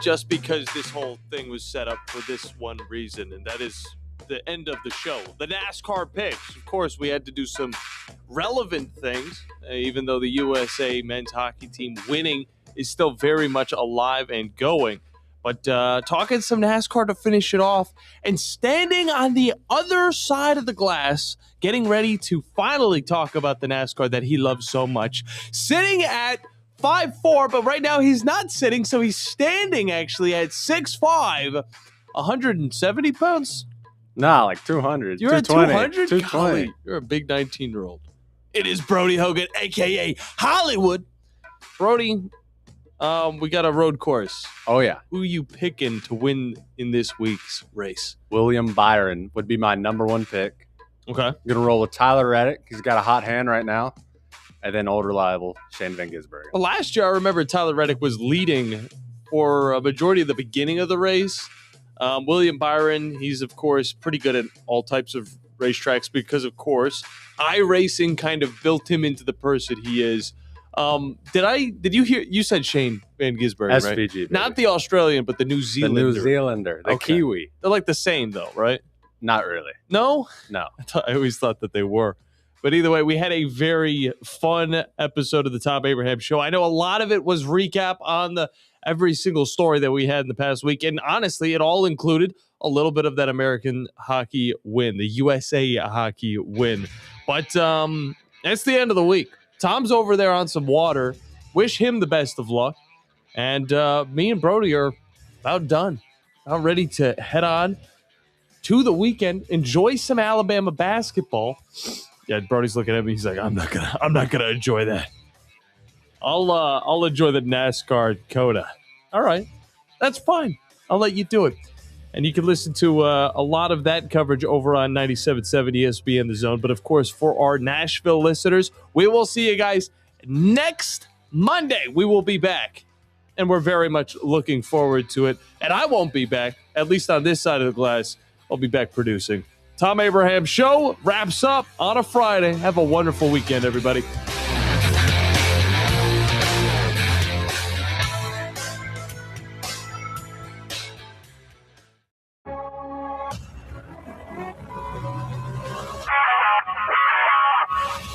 just because this whole thing was set up for this one reason, and that is the end of the show. The NASCAR picks. Of course, we had to do some relevant things, even though the USA men's hockey team winning is still very much alive and going. But talking some NASCAR to finish it off, and standing on the other side of the glass, getting ready to finally talk about the NASCAR that he loves so much, sitting at 5'4", but right now he's not sitting, so he's standing actually at 6'5", 170 pounds. Nah, like 200. You're at 200? 220. Golly, you're a big 19-year-old. It is Brody Hogan, a.k.a. Hollywood. Brody, we got a road course. Oh, yeah. Who you picking to win in this week's race? William Byron would be my number one pick. Okay. I'm going to roll with Tyler Reddick. He's got a hot hand right now. And then old reliable Shane Van Gisbergen. Well, last year, I remember Tyler Reddick was leading for a majority of the beginning of the race. William Byron, he's, of course, pretty good at all types of racetracks because, of course, iRacing kind of built him into the person he is. Did you hear? You said Shane Van Gisbergen, SVG, right? Baby. Not the Australian, but the New Zealander. The New Zealander, the Kiwi. They're like the same, though, right? Not really. No? No. I always thought that they were. But either way, we had a very fun episode of the Thom Abraham Show. I know a lot of it was recap on every single story that we had in the past week. And honestly, it all included a little bit of that American hockey win, the USA hockey win. But that's the end of the week. Tom's over there on some water. Wish him the best of luck. And me and Brody are about done. About ready to head on to the weekend. Enjoy some Alabama basketball. Yeah, Brody's looking at me. He's like, I'm not gonna enjoy that. I'll enjoy the NASCAR Coda. All right, that's fine. I'll let you do it. And you can listen to a lot of that coverage over on 97.7 ESPN The Zone. But, of course, for our Nashville listeners, we will see you guys next Monday. We will be back. and we're very much looking forward to it. And I won't be back, at least on this side of the glass. I'll be back producing. Thom Abraham Show wraps up on a Friday. Have a wonderful weekend, everybody.